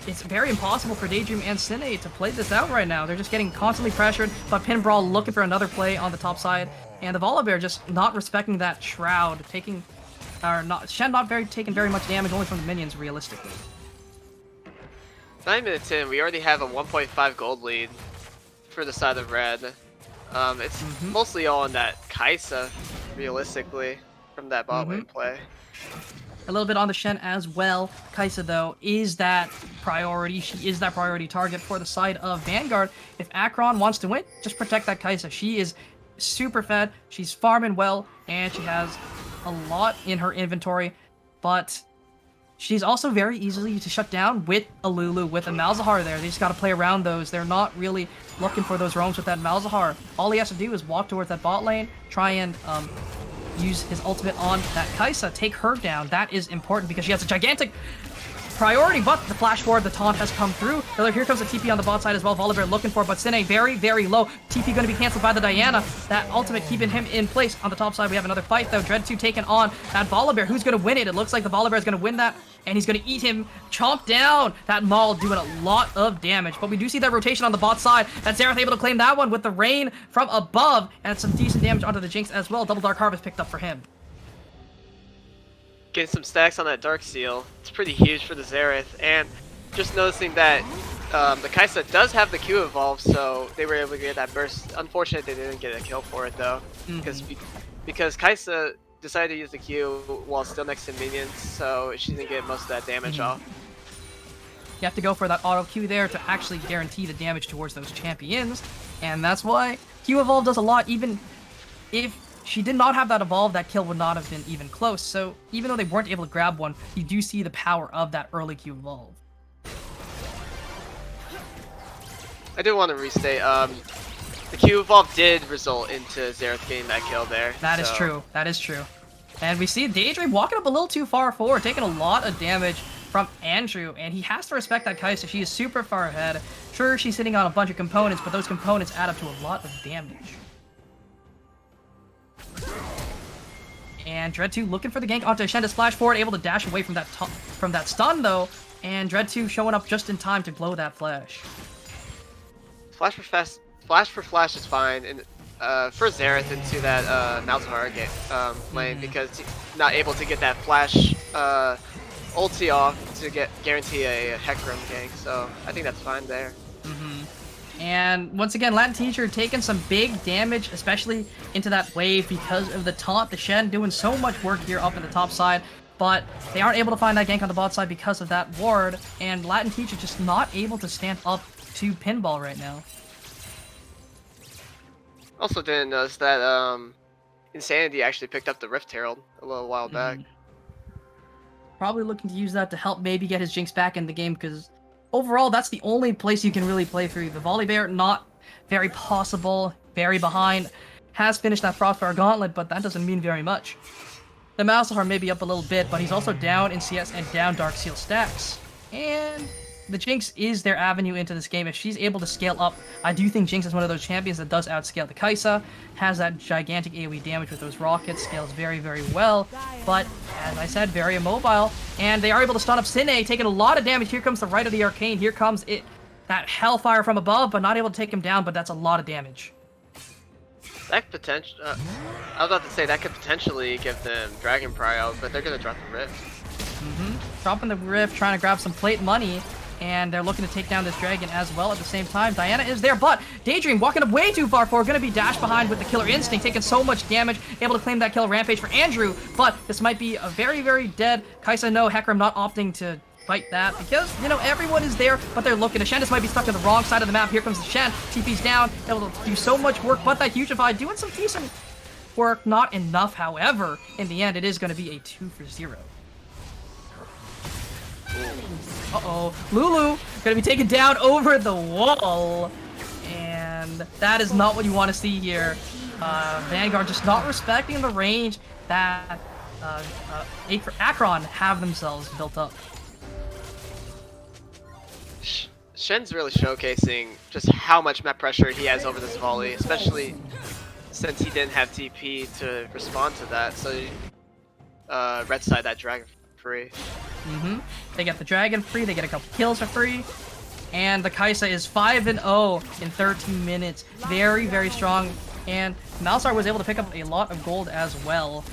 it's very impossible for Daydream and Sine to play this out right now. They're just getting constantly pressured, but Pin Brawl looking for another play on the top side. And the Volibear just not respecting that Shroud, taking Shen not taking very much damage, only from the minions realistically. 9 minutes in, we already have a 1.5 gold lead for the side of red. It's mostly all on that Kai'Sa, realistically, from that bot lane play. A little bit on the Shen as well. Kai'Sa, though, is that priority. She is that priority target for the side of Vanguard. If Akron wants to win, just protect that Kai'Sa. She is super fed, she's farming well, and she has a lot in her inventory, but she's also very easily to shut down with a Lulu, with a Malzahar there. They just got to play around those. They're not really looking for those roams with that Malzahar. All he has to do is walk towards that bot lane, try and use his ultimate on that Kai'Sa, take her down. That is important because she has a gigantic priority, but the flash forward, the taunt has come through. Here comes the TP on the bot side as well. Volibear looking for, but Sine very, very low. TP going to be canceled by the Diana. That ultimate keeping him in place. On the top side, we have another fight though. Dread 2 taking on that Volibear. Who's going to win it? It looks like the Volibear is going to win that, and he's going to eat him, chomp down. That Maul doing a lot of damage, but we do see that rotation on the bot side. That Xerath able to claim that one with the rain from above, and some decent damage onto the Jinx as well. Double Dark Harvest picked up for him. Getting some stacks on that Dark Seal. It's pretty huge for the Xerath, and just noticing that the Kai'Sa does have the Q evolve, so they were able to get that burst. Unfortunate they didn't get a kill for it though, because Kai'Sa decided to use the Q while still next to minions, so she didn't get most of that damage off. You have to go for that auto Q there to actually guarantee the damage towards those champions, and that's why Q evolve does a lot. Even if she did not have that evolve, that kill would not have been even close. So even though they weren't able to grab one, you do see the power of that early Q evolve. I do want to restate, the Q evolve did result into Xerath getting that kill there. That is true. That is true. And we see Daydream walking up a little too far forward, taking a lot of damage from Andrew, and he has to respect that Kai'Sa. She is super far ahead. Sure, she's sitting on a bunch of components, but those components add up to a lot of damage. And Dread 2 looking for the gank onto Shen to splash forward, able to dash away from that stun though, and Dread 2 showing up just in time to blow that flash. Flash for flash is fine, and for Xerath into that Malzahar lane, because he's not able to get that flash ulti off to guarantee a Hecarim gank, so I think that's fine there. And once again, Latin Teacher taking some big damage, especially into that wave because of the taunt. The Shen doing so much work here up in the top side, but they aren't able to find that gank on the bot side because of that ward, and Latin Teacher just not able to stand up to Pinball right now. Also didn't notice that Insanity actually picked up the Rift Herald a little while back. Probably looking to use that to help maybe get his Jinx back in the game, because overall, that's the only place you can really play through. The Volley Bear, not very possible, very behind. Has finished that Frostfire Gauntlet, but that doesn't mean very much. The Malzahar may be up a little bit, but he's also down in CS and down Dark Seal stacks. And the Jinx is their avenue into this game. If she's able to scale up, I do think Jinx is one of those champions that does outscale the Kai'Sa, has that gigantic AoE damage with those rockets, scales very, very well, but, as I said, very immobile, and they are able to stun up Sine, taking a lot of damage. Here comes the Right of the Arcane, here comes it, that Hellfire from above, but not able to take him down, but that's a lot of damage. That potential, I was about to say that could potentially give them Dragon Pry out, but they're gonna drop the Rift. Dropping the Rift, trying to grab some plate money, and they're looking to take down this dragon as well at the same time. Diana is there, but Daydream walking up way too far forward, gonna be dashed behind with the Killer Instinct, taking so much damage, able to claim that kill Rampage for Andrew, but this might be a very, very dead Kai'Sa. No, Hecarim not opting to fight that because, you know, everyone is there, but they're looking. Ashendis might be stuck on the wrong side of the map. Here comes the Shen. TP's down, able to do so much work, but that Hugify doing some decent work. Not enough, however. In the end, it is going to be a 2-for-0. Uh-oh. Lulu gonna be taken down over the wall. And that is not what you want to see here. Vanguard just not respecting the range that AKRX have themselves built up. Shen's really showcasing just how much map pressure he has over this volley, especially since he didn't have TP to respond to that, so red side that dragon free. They get the dragon free, they get a couple kills for free, and the Kai'Sa is 5-0 in 13 minutes. Very, very strong, and Malzahar was able to pick up a lot of gold as well.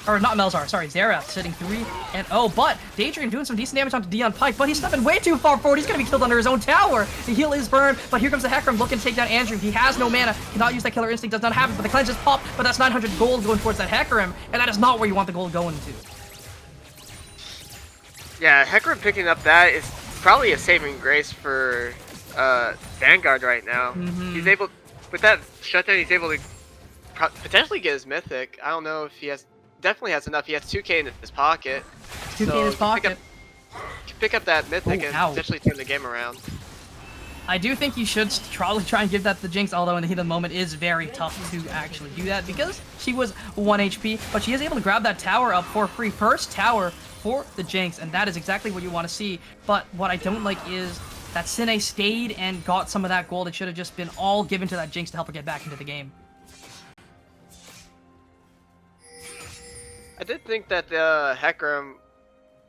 Or not Malzahar, sorry, Xerath sitting 3-0, but Daydream doing some decent damage onto Dion Pike, but he's stepping way too far forward. He's gonna be killed under his own tower. The heal is burned, but here comes the Hecarim looking to take down Andrew. He has no mana, cannot use that Killer Instinct, does not have it, but the cleanse just popped, but that's 900 gold going towards that Hecarim, and that is not where you want the gold going to. Yeah, Hecarim picking up that is probably a saving grace for Vanguard right now. He's able, with that shutdown, he's able to potentially get his Mythic. I don't know if he has, definitely has enough. He has 2k in his pocket. 2k in his pocket. Pick up that Mythic and ow. potentially turn the game around. I do think you should probably try and give that to Jinx, although in the heat of the moment it is very tough to actually do that because she was 1 HP, but she is able to grab that tower up for free. First tower for the Jinx, and that is exactly what you want to see. But what I don't like is that Sine stayed and got some of that gold. It should have just been all given to that Jinx to help her get back into the game. I did think that the Hecarim,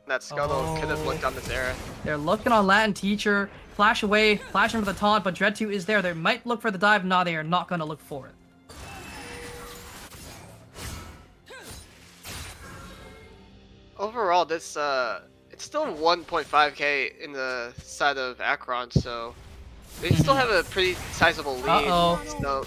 that Scuttle, could have looked on the Xerath. They're looking on Latin Teacher. Flash away, flashing for the taunt, but Dread 2 is there. They might look for the dive. No, they are not going to look for it. Overall, this it's still 1.5k in the side of Akron, so they still have a pretty sizable lead. So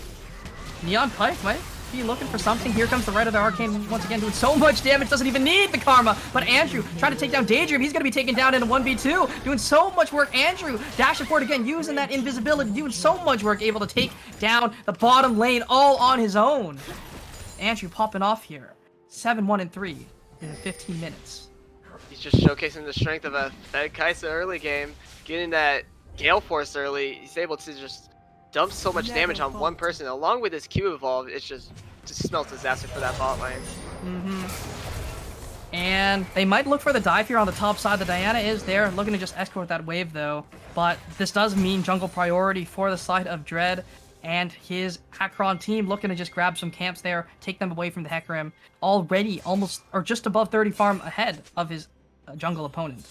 Neon Pike might be looking for something. Here comes the Right of the Arcane once again, doing so much damage, doesn't even need the Karma. But Andrew trying to take down Daydream. He's going to be taken down in a 1v2, doing so much work. Andrew dashing forward again, using that invisibility, doing so much work, able to take down the bottom lane all on his own. Andrew popping off here. 7-1-3 in 15 minutes. He's just showcasing the strength of a Fed Kai'Sa early game, getting that Gale Force early. He's able to just dump so much damage on one person, along with his Q evolve. It's just smells disaster for that bot lane. And they might look for the dive here on the top side. The Diana is there, looking to just escort that wave though. But this does mean jungle priority for the side of Dread and his Akron team, looking to just grab some camps there, take them away from the Hecarim. Already almost, or just above 30 farm ahead of his jungle opponent.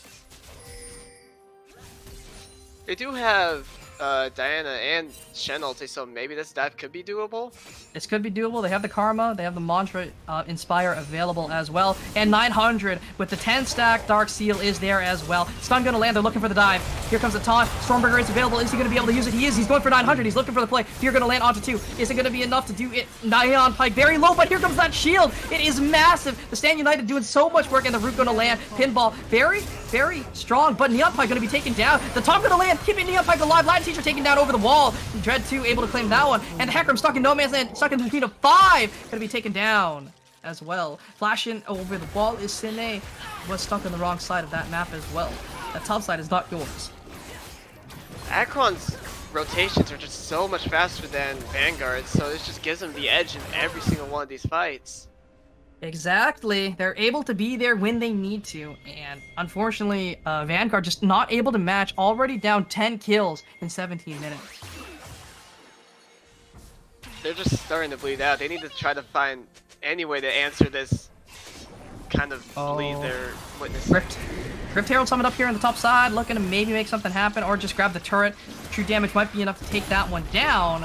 They do have Diana and Shen ulti, so maybe this dive could be doable. This could be doable. They have the Karma, they have the Mantra Inspire available as well. And 900 with the 10 stack Dark Seal is there as well. Stun gonna land, they're looking for the dive. Here comes the taunt. Stormbringer is available. Is he gonna be able to use it? He is. He's going for 900. He's looking for the play. Fear gonna land onto 2. Is it gonna be enough to do it? Neon Pike very low, but here comes that shield. It is massive. The Stand United doing so much work, and the root gonna land. Pinball very, very strong, but Neon Pike gonna be taken down. The top gonna land, keeping Neon Pike alive. Light Teacher taken down over the wall. Dread 2 able to claim that one. And the Hecarim stuck in no man's land, stuck in between of 5. Gonna be taken down as well. Flashing over the wall is Sine. Was stuck on the wrong side of that map as well. That top side is not yours. Akron's rotations are just so much faster than Vanguard's, so this just gives them the edge in every single one of these fights. Exactly. They're able to be there when they need to, and unfortunately, Vanguard just not able to match, already down 10 kills in 17 minutes. They're just starting to bleed out. They need to try to find any way to answer this kind of bleed they're witnessing. Rift Herald summoned up here on the top side, looking to maybe make something happen, or just grab the turret. True damage might be enough to take that one down.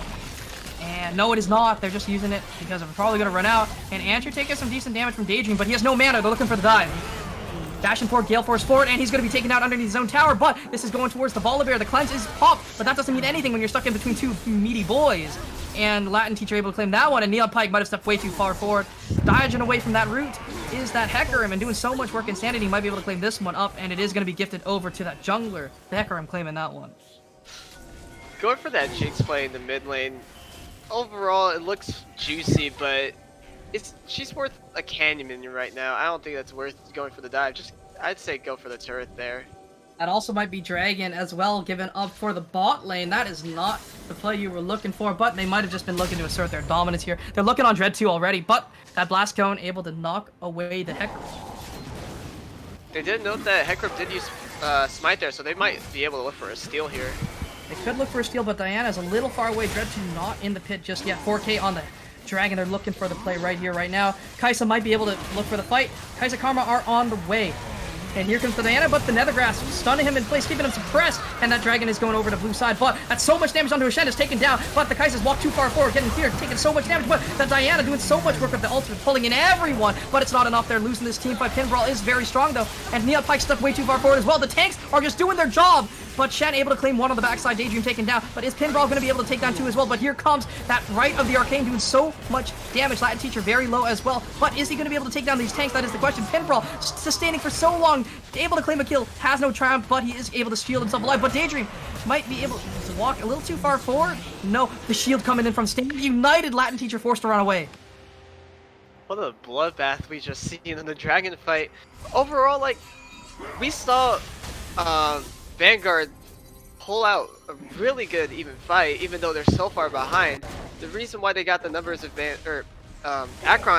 And no, it is not. They're just using it because they're probably going to run out. And Andrew taking some decent damage from Daydream, but he has no mana. They're looking for the dive. Dashing forward, Gale Force forward, and he's going to be taken out underneath his own tower, but this is going towards the Volibear. The cleanse is popped, but that doesn't mean anything when you're stuck in between two meaty boys. And Latin Teacher able to claim that one, and Neon Pike might have stepped way too far forward. Dodging away from that root is that Hecarim, and doing so much work Insanity might be able to claim this one up, and it is going to be gifted over to that jungler. The Hecarim claiming that one. Going for that Jinx play in the mid lane, overall it looks juicy, but she's worth a canyon minion right now. I don't think that's worth going for the dive. I'd say go for the turret there. That also might be Dragon as well, given up for the bot lane. That is not the play you were looking for, but they might have just been looking to assert their dominance here. They're looking on Dread 2 already, but that Blast Cone able to knock away the Hecarim. They did note that Hecarim did use Smite there, so they might be able to look for a steal here. They could look for a steal, but Diana's a little far away. Dread 2 not in the pit just yet. 4K on the Dragon. They're looking for the play right here, right now. Kaisa might be able to look for the fight. Kaisa Karma are on the way. And here comes the Diana, but the Nethergrass stunning him in place, keeping him suppressed. And that Dragon is going over to blue side, but that's so much damage onto Ashen is taken down. But the Kaisa's walked too far forward, getting feared, taking so much damage. But the Diana doing so much work with the ultimate, pulling in everyone. But it's not enough. They're losing this team fight. Pinbrawl is very strong, though. And Neon Pike stuck way too far forward as well. The tanks are just doing their job. But Shen able to claim one on the backside, Daydream taken down. But is Pinbrawl going to be able to take down two as well? But here comes that right of the Arcane doing so much damage. Latin Teacher very low as well. But is he going to be able to take down these tanks? That is the question. Pinbrawl sustaining for so long, able to claim a kill, has no triumph, but he is able to shield himself alive. But Daydream might be able to walk a little too far forward. No, the shield coming in from Sting. United, Latin Teacher forced to run away. What a bloodbath we just seen in the Dragon fight. Overall, like, we saw Vanguard pull out a really good even fight, even though they're so far behind. The reason why they got the numbers Akron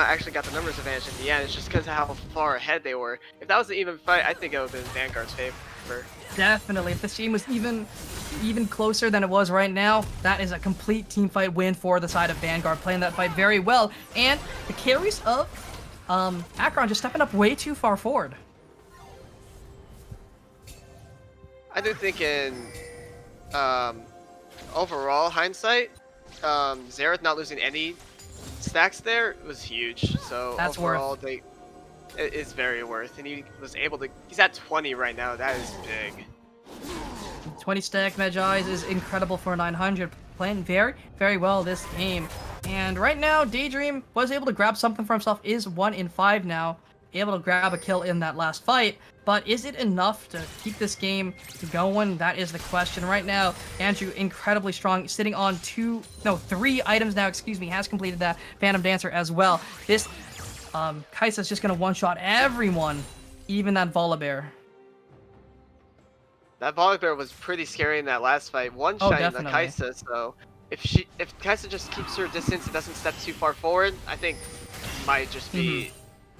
actually got the numbers advantage in the end is just because of how far ahead they were. If that was an even fight, I think it would have been Vanguard's favor. Definitely. If this game was even closer than it was right now, that is a complete team fight win for the side of Vanguard, playing that fight very well. And the carries of Akron just stepping up way too far forward. I do think in overall hindsight, Xerath not losing any stacks there was huge. So that's overall, it is very worth. And he was able to. He's at 20 right now. That is big. 20 stack Magi's is incredible for 900. Playing very, very well this game. And right now, Daydream was able to grab something for himself. Is 1 in 5 now. Able to grab a kill in that last fight. But is it enough to keep this game going? That is the question. Right now, Andrew, incredibly strong, sitting on 3 items now, excuse me, has completed that Phantom Dancer as well. This Kaisa's just going to one-shot everyone, even that Volibear. That Volibear was pretty scary in that last fight. One-shotting the Kaisa, so if Kaisa just keeps her distance and doesn't step too far forward, I think might just be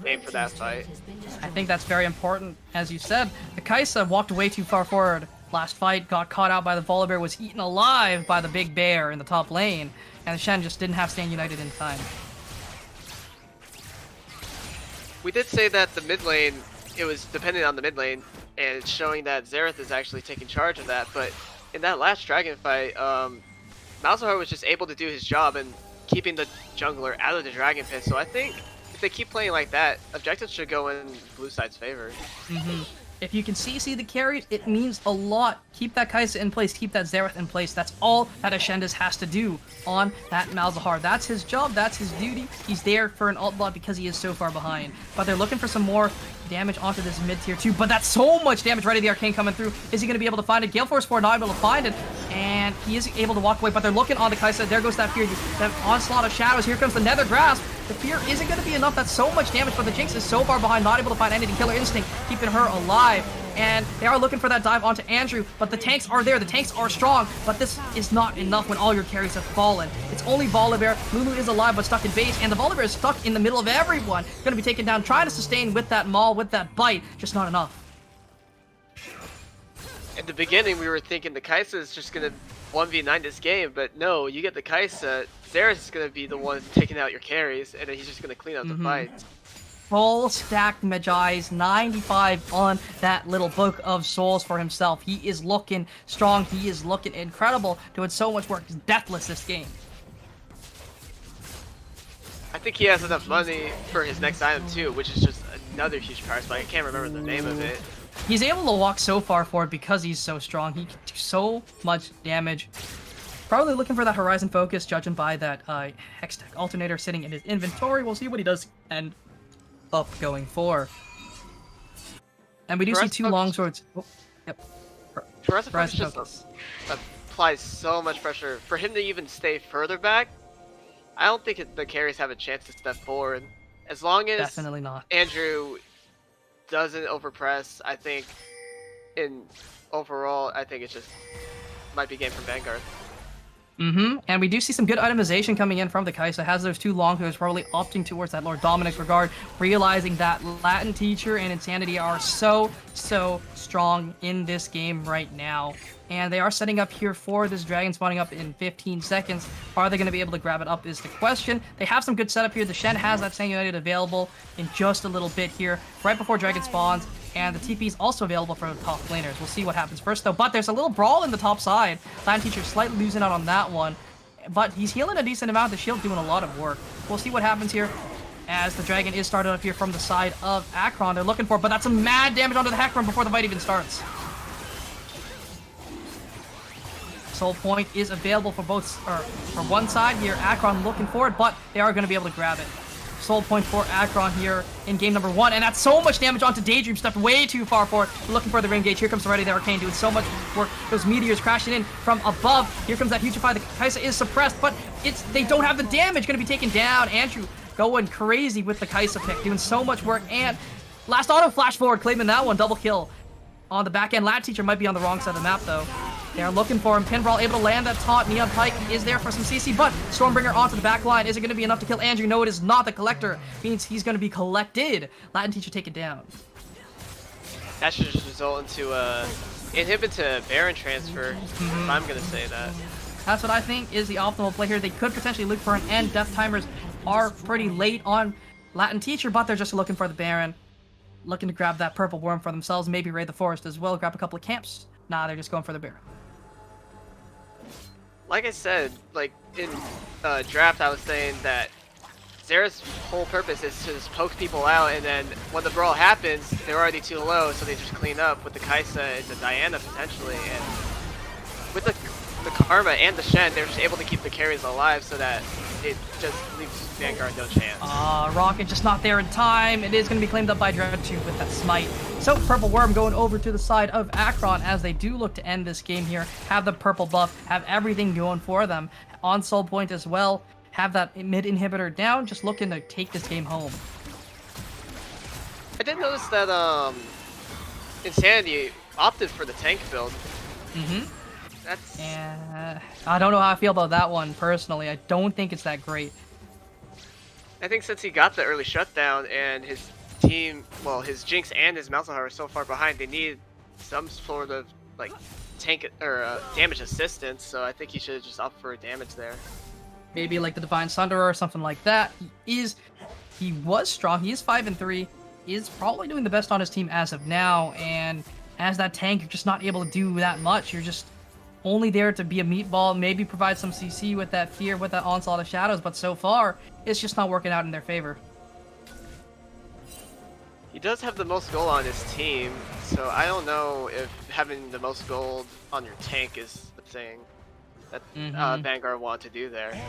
aim for that fight. I think that's very important. As you said, the Kaisa walked way too far forward last fight, got caught out by the Volibear, was eaten alive by the big bear in the top lane, and Shen just didn't have Stand United in time. We did say that the mid lane, it was dependent on the mid lane, and it's showing that Xerath is actually taking charge of that, but in that last Dragon fight, Malzahar was just able to do his job and keeping the jungler out of the Dragon Pit, so I think if they keep playing like that, objectives should go in blue side's favor. If you can CC the carries, it means a lot. Keep that Kai'Sa in place, keep that Xerath in place. That's all that Ascendus has to do on that Malzahar. That's his job, that's his duty. He's there for an ult block because he is so far behind. But they're looking for some more damage onto this mid tier 2, but that's so much damage right at the Arcane coming through. Is he going to be able to find it? Gale Force 4 not able to find it, and he is able to walk away, but they're looking on the Kai'Sa. There goes that Fear, that Onslaught of Shadows. Here comes the Nether Grasp. The Fear isn't going to be enough. That's so much damage, but the Jinx is so far behind, not able to find anything. Killer Instinct keeping her alive, and they are looking for that dive onto Andrew, but the tanks are there. The tanks are strong, but this is not enough when all your carries have fallen. It's only Volibear. Lulu is alive, but stuck in base, and the Volibear is stuck in the middle of everyone. Going to be taken down, trying to sustain with that Maul, with that bite. Just not enough. In the beginning, we were thinking the Kai'Sa is just gonna 1v9 this game, but no, you get the Kai'Sa, Xerath is gonna be the one taking out your carries, and then he's just gonna clean up the fights. Full stacked Magi's 95 on that little Book of Souls for himself. He is looking strong. He is looking incredible, doing so much work. He's deathless this game. I think he has enough money for his next item too, which is just another huge power spike. I can't remember the name of it. He's able to walk so far forward because he's so strong. He can do so much damage. Probably looking for that Horizon Focus, judging by that Hextech Alternator sitting in his inventory. We'll see what he does end up going for. And we do see two longswords. Oh, yep. Horizon Focus just applies so much pressure. For him to even stay further back, I don't think the carries have a chance to step forward. As long as definitely not. Andrew doesn't overpress, I think overall, I think it just might be game from Vanguard. And we do see some good itemization coming in from the Kai'Sa. Has those two Longhairs probably opting towards that Lord Dominic regard, realizing that Latin Teacher and Insanity are so strong in this game right now. And they are setting up here for this dragon spawning up in 15 seconds. Are they going to be able to grab it up is the question. They have some good setup here. The Shen has that Sanguinated available in just a little bit here, right before dragon spawns. And the TP is also available for the top laners. We'll see what happens first, though. But there's a little brawl in the top side. Latin Teacher slightly losing out on that one. But he's healing a decent amount. The shield doing a lot of work. We'll see what happens here as the dragon is started up here from the side of Akron. They're looking for it, but that's some mad damage onto the Hecarim before the fight even starts. Soul Point is available for both, or for one side here. Akron looking for it, but they are going to be able to grab it. Soul Point for Akron here in game number 1, and that's so much damage onto Daydream, stepped way too far forward. We're looking for the ring gauge. Here comes already the Arcane doing so much work. Those meteors crashing in from above. Here comes that Hugify. The Kai'Sa is suppressed, but they don't have the damage. Going to be taken down. Andrew going crazy with the Kai'Sa pick, doing so much work, and last auto flash forward, claiming that one, double kill. On the back end, Latin Teacher might be on the wrong side of the map, though. They are looking for him. Pinbrawl able to land that taunt. Neon Pike is there for some CC, but Stormbringer onto the back line. Is it going to be enough to kill Andrew? No, it is not. The Collector means he's going to be collected. Latin Teacher take it down. That should just result into inhibit to Baron transfer, if I'm going to say that. That's what I think is the optimal play here. They could potentially look for an end. Death timers are pretty late on Latin Teacher, but they're just looking for the Baron. Looking to grab that purple worm for themselves, maybe raid the forest as well, grab a couple of camps. Nah, they're just going for the Baron. Like I said, like in draft, I was saying that Xerath's whole purpose is to just poke people out, and then when the brawl happens, they're already too low, so they just clean up with the Kai'Sa and the Diana potentially, and with the Karma and the Shen, they're just able to keep the carries alive so that it just leaves Vanguard no chance. Rocket just not there in time. It is going to be claimed up by Dread2 with that smite. So Purple Worm going over to the side of Akron as they do look to end this game here. Have the purple buff, have everything going for them. On Soul Point as well. Have that mid inhibitor down, just looking to take this game home. I did notice that Insanity opted for the tank build. That's... I don't know how I feel about that one personally. I don't think it's that great. I think since he got the early shutdown and his team, well, his Jinx and his Malzahar are so far behind, they need some sort of like tank or damage assistance. So I think he should have just opted for damage there. Maybe like the Divine Sunderer or something like that. He was strong. He is 5-3. He is probably doing the best on his team as of now. And as that tank, you're just not able to do that much. You're just only there to be a meatball, maybe provide some CC with that Fear, with that Onslaught of Shadows, but so far, it's just not working out in their favor. He does have the most gold on his team, so I don't know if having the most gold on your tank is the thing that Vanguard want to do there.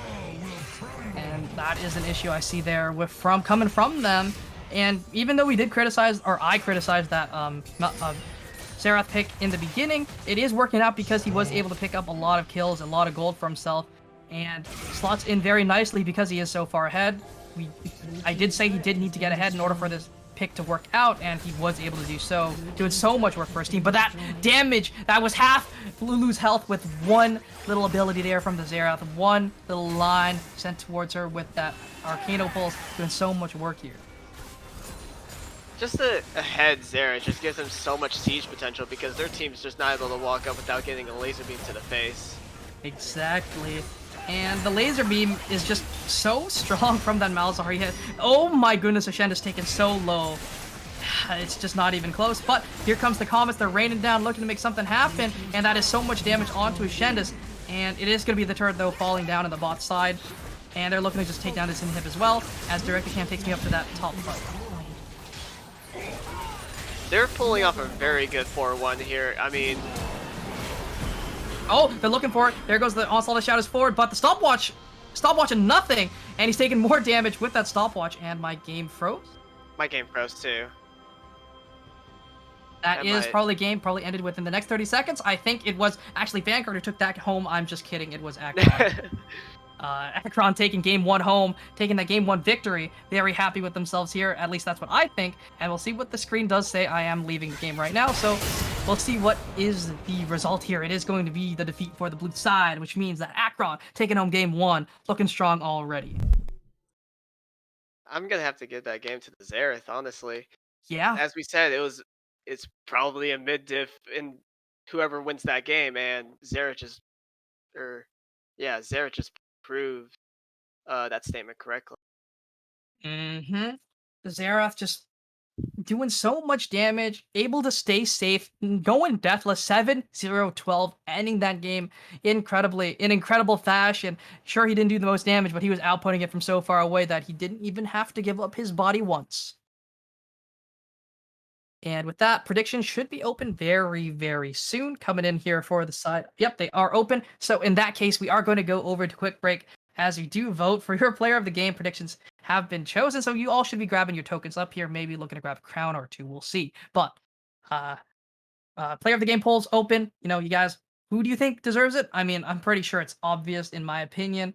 And that is an issue I see there with coming from them. And even though we did criticize, or I criticized that Xerath pick in the beginning, it is working out because he was able to pick up a lot of kills, a lot of gold for himself, and slots in very nicely because he is so far ahead. I did say he did need to get ahead in order for this pick to work out, and he was able to do so, doing so much work for his team. But that damage, that was half Lulu's health with one little ability there from the Xerath, one little line sent towards her with that Arcano Pulse, doing so much work here. Just the ahead Xerath just gives them so much siege potential because their team's just not able to walk up without getting a laser beam to the face. Exactly. And the laser beam is just so strong from that Malzahar he hit. Oh my goodness, Ascenda's taken so low. It's just not even close. But here comes the Comets. They're raining down, looking to make something happen. And that is so much damage onto Ascenda's. And it is going to be the turret, though, falling down on the bot side. And they're looking to just take down this inhib as well, as Director Cam takes me up to that top part. They're pulling off a very good 4-1 here. I mean... Oh, they're looking for it. There goes the Onslaught of Shadows forward, but the stopwatch and nothing. And he's taking more damage with that stopwatch, and my game froze. My game froze too. That is probably ended within the next 30 seconds. I think it was actually Vanguard who took that home. I'm just kidding. It was Akron. Akron taking game 1 home, taking that game 1 victory. Very happy with themselves here. At least that's what I think. And we'll see what the screen does say. I am leaving the game right now, so we'll see what is the result here. It is going to be the defeat for the blue side, which means that Akron taking home game 1, looking strong already. I'm gonna have to give that game to the Xerath, honestly. Yeah. As we said, it's probably a mid diff in whoever wins that game, and Xerath just proved that statement correctly. The Xerath just doing so much damage, able to stay safe, going deathless, 7-0-12, ending that game in incredible fashion. Sure, he didn't do the most damage, but he was outputting it from so far away that he didn't even have to give up his body once. And with that, predictions should be open very, very soon. Coming in here for the side. Yep, they are open. So in that case, we are going to go over to quick break as we do vote for your player of the game. Predictions have been chosen, so you all should be grabbing your tokens up here, maybe looking to grab a crown or two. We'll see. But player of the game polls open. You know, you guys, who do you think deserves it? I mean, I'm pretty sure it's obvious in my opinion.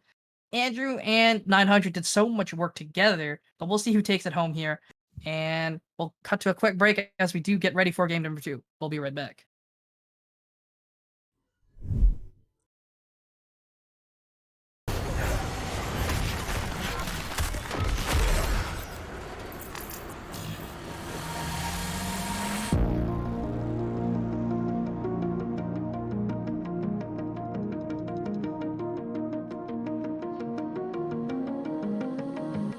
Andrew and 900 did so much work together, but we'll see who takes it home here. And we'll cut to a quick break as we do get ready for game number 2. We'll be right back.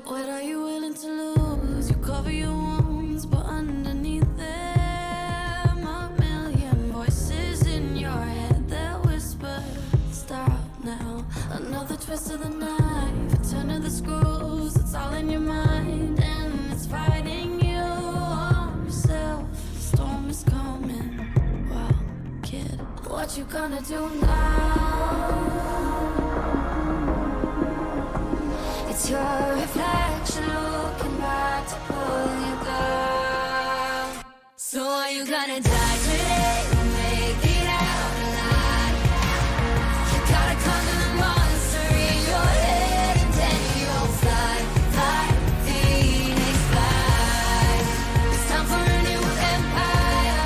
What are you willing to lose? You cover your wounds, but underneath them, a million voices in your head that whisper, stop now. Another twist of the knife, a turn of the screws, it's all in your mind, and it's fighting you on yourself. The storm is coming. Wow, kid, what you gonna do now? It's your reflection looking back to pull you down. So are you gonna die today or make it out alive? You gotta conquer the monster in your head and then you'll fly, fly, Phoenix fly. It's time for a new empire.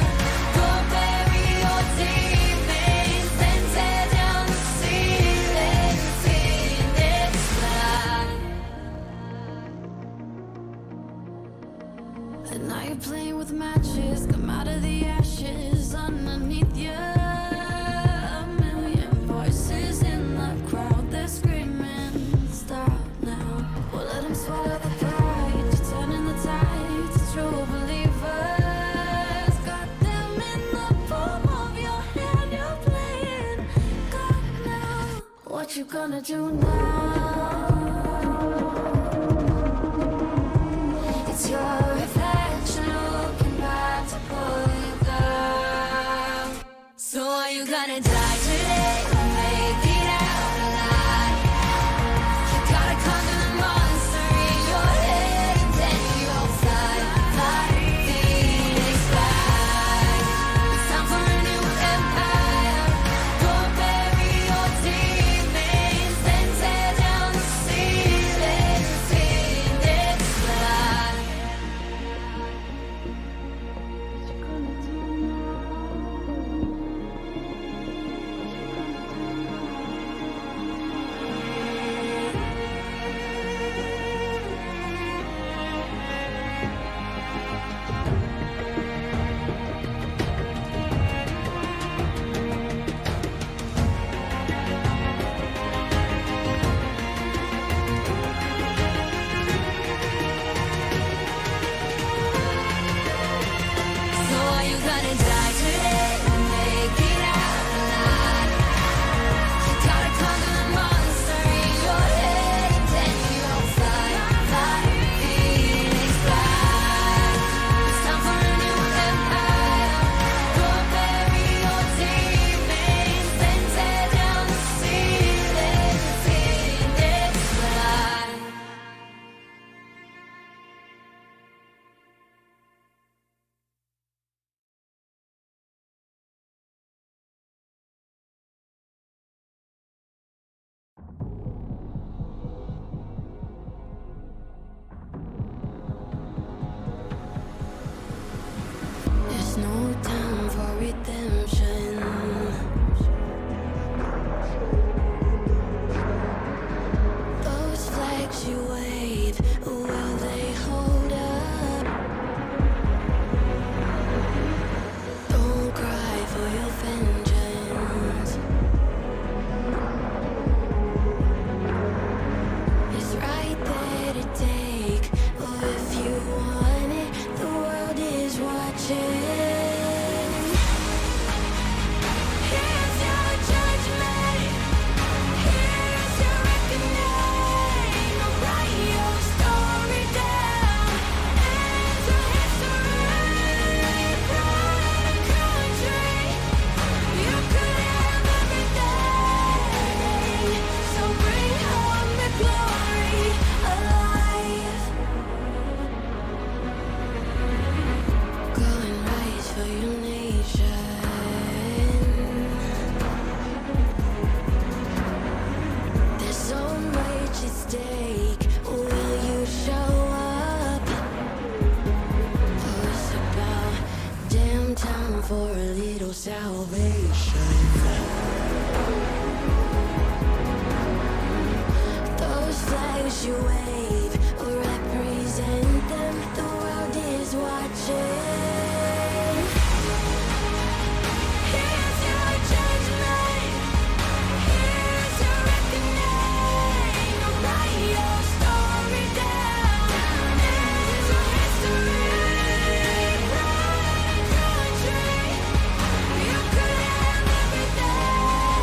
Go bury your demons, then tear down the ceiling, Phoenix fly. And now you're playing with matches, come out of the ashes underneath you. A million voices in the crowd, they're screaming, stop now. Well, let them swallow the pride, you're turning the tide to true believers. Got them in the palm of your hand, you're playing God now. What you gonna do now? It's your reflection gonna die today? Make it out alive. You gotta conquer the monster in your head, and then you'll fly, fly, Phoenix fly. It's time for a new empire. Go bury your demons, then tear down the ceiling. Phoenix fly. So are you gonna die today? Make it out alive. You gotta conquer the monster in your head, and then you'll fly, fly, Phoenix fly. It's time for a new empire. Go bury your demons, then tear down the ceiling. Phoenix fly. There's no time for redemption. Those flags you wave, will they hold up? Don't cry for your vengeance. It's right there to take. Oh, if you want it, the world is watching. Here's your judgment. Here's your reckoning. I'll write your story down. Enter history. Pride and country. You could have everything. So bring home the glory alive. Go and rise for your nation. There's so much at stake. Will you show up? Oh, it's about damn time for a little salvation. Those flags you wave represent them. The world is watching. Here's your judgment. Here's your reckoning. I'll write your story down. Enter history. Pride and country. You could have everything.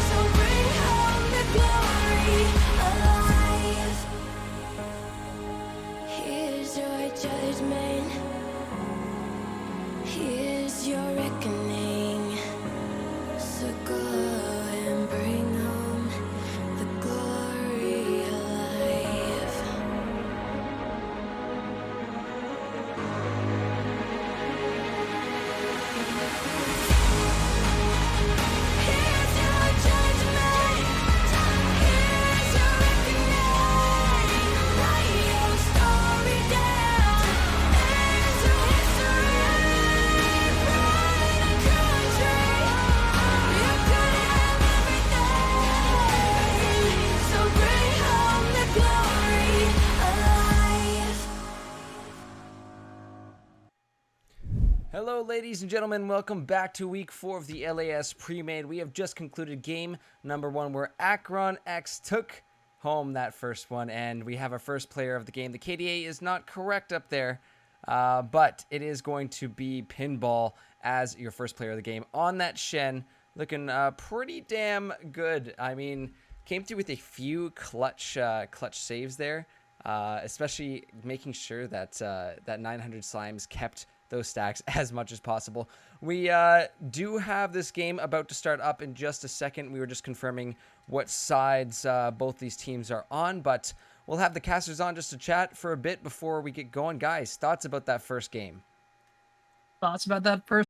So bring home the glory alive. Here's your judgment. Here's your reckoning. So go and bring home the glory alive. Here's your judgment. Here's your reckoning. Write your story down. Enter history. Pride and country. You could have everything. So bring home the glory alive. Hello, ladies and gentlemen. Welcome back to week 4 of the LAS Premade. We have just concluded game number 1 where AKRX took home that first one, and we have our first player of the game. The KDA is not correct up there, but it is going to be Pinball as your first player of the game on that Shen. Looking pretty damn good. I mean, came through with a few clutch saves there. especially making sure that that 900 Slimes kept those stacks as much as possible. We do have this game about to start up in just a second. We were just confirming what sides both these teams are on, but we'll have the casters on just to chat for a bit before we get going. Guys, thoughts about that first game? Thoughts about that first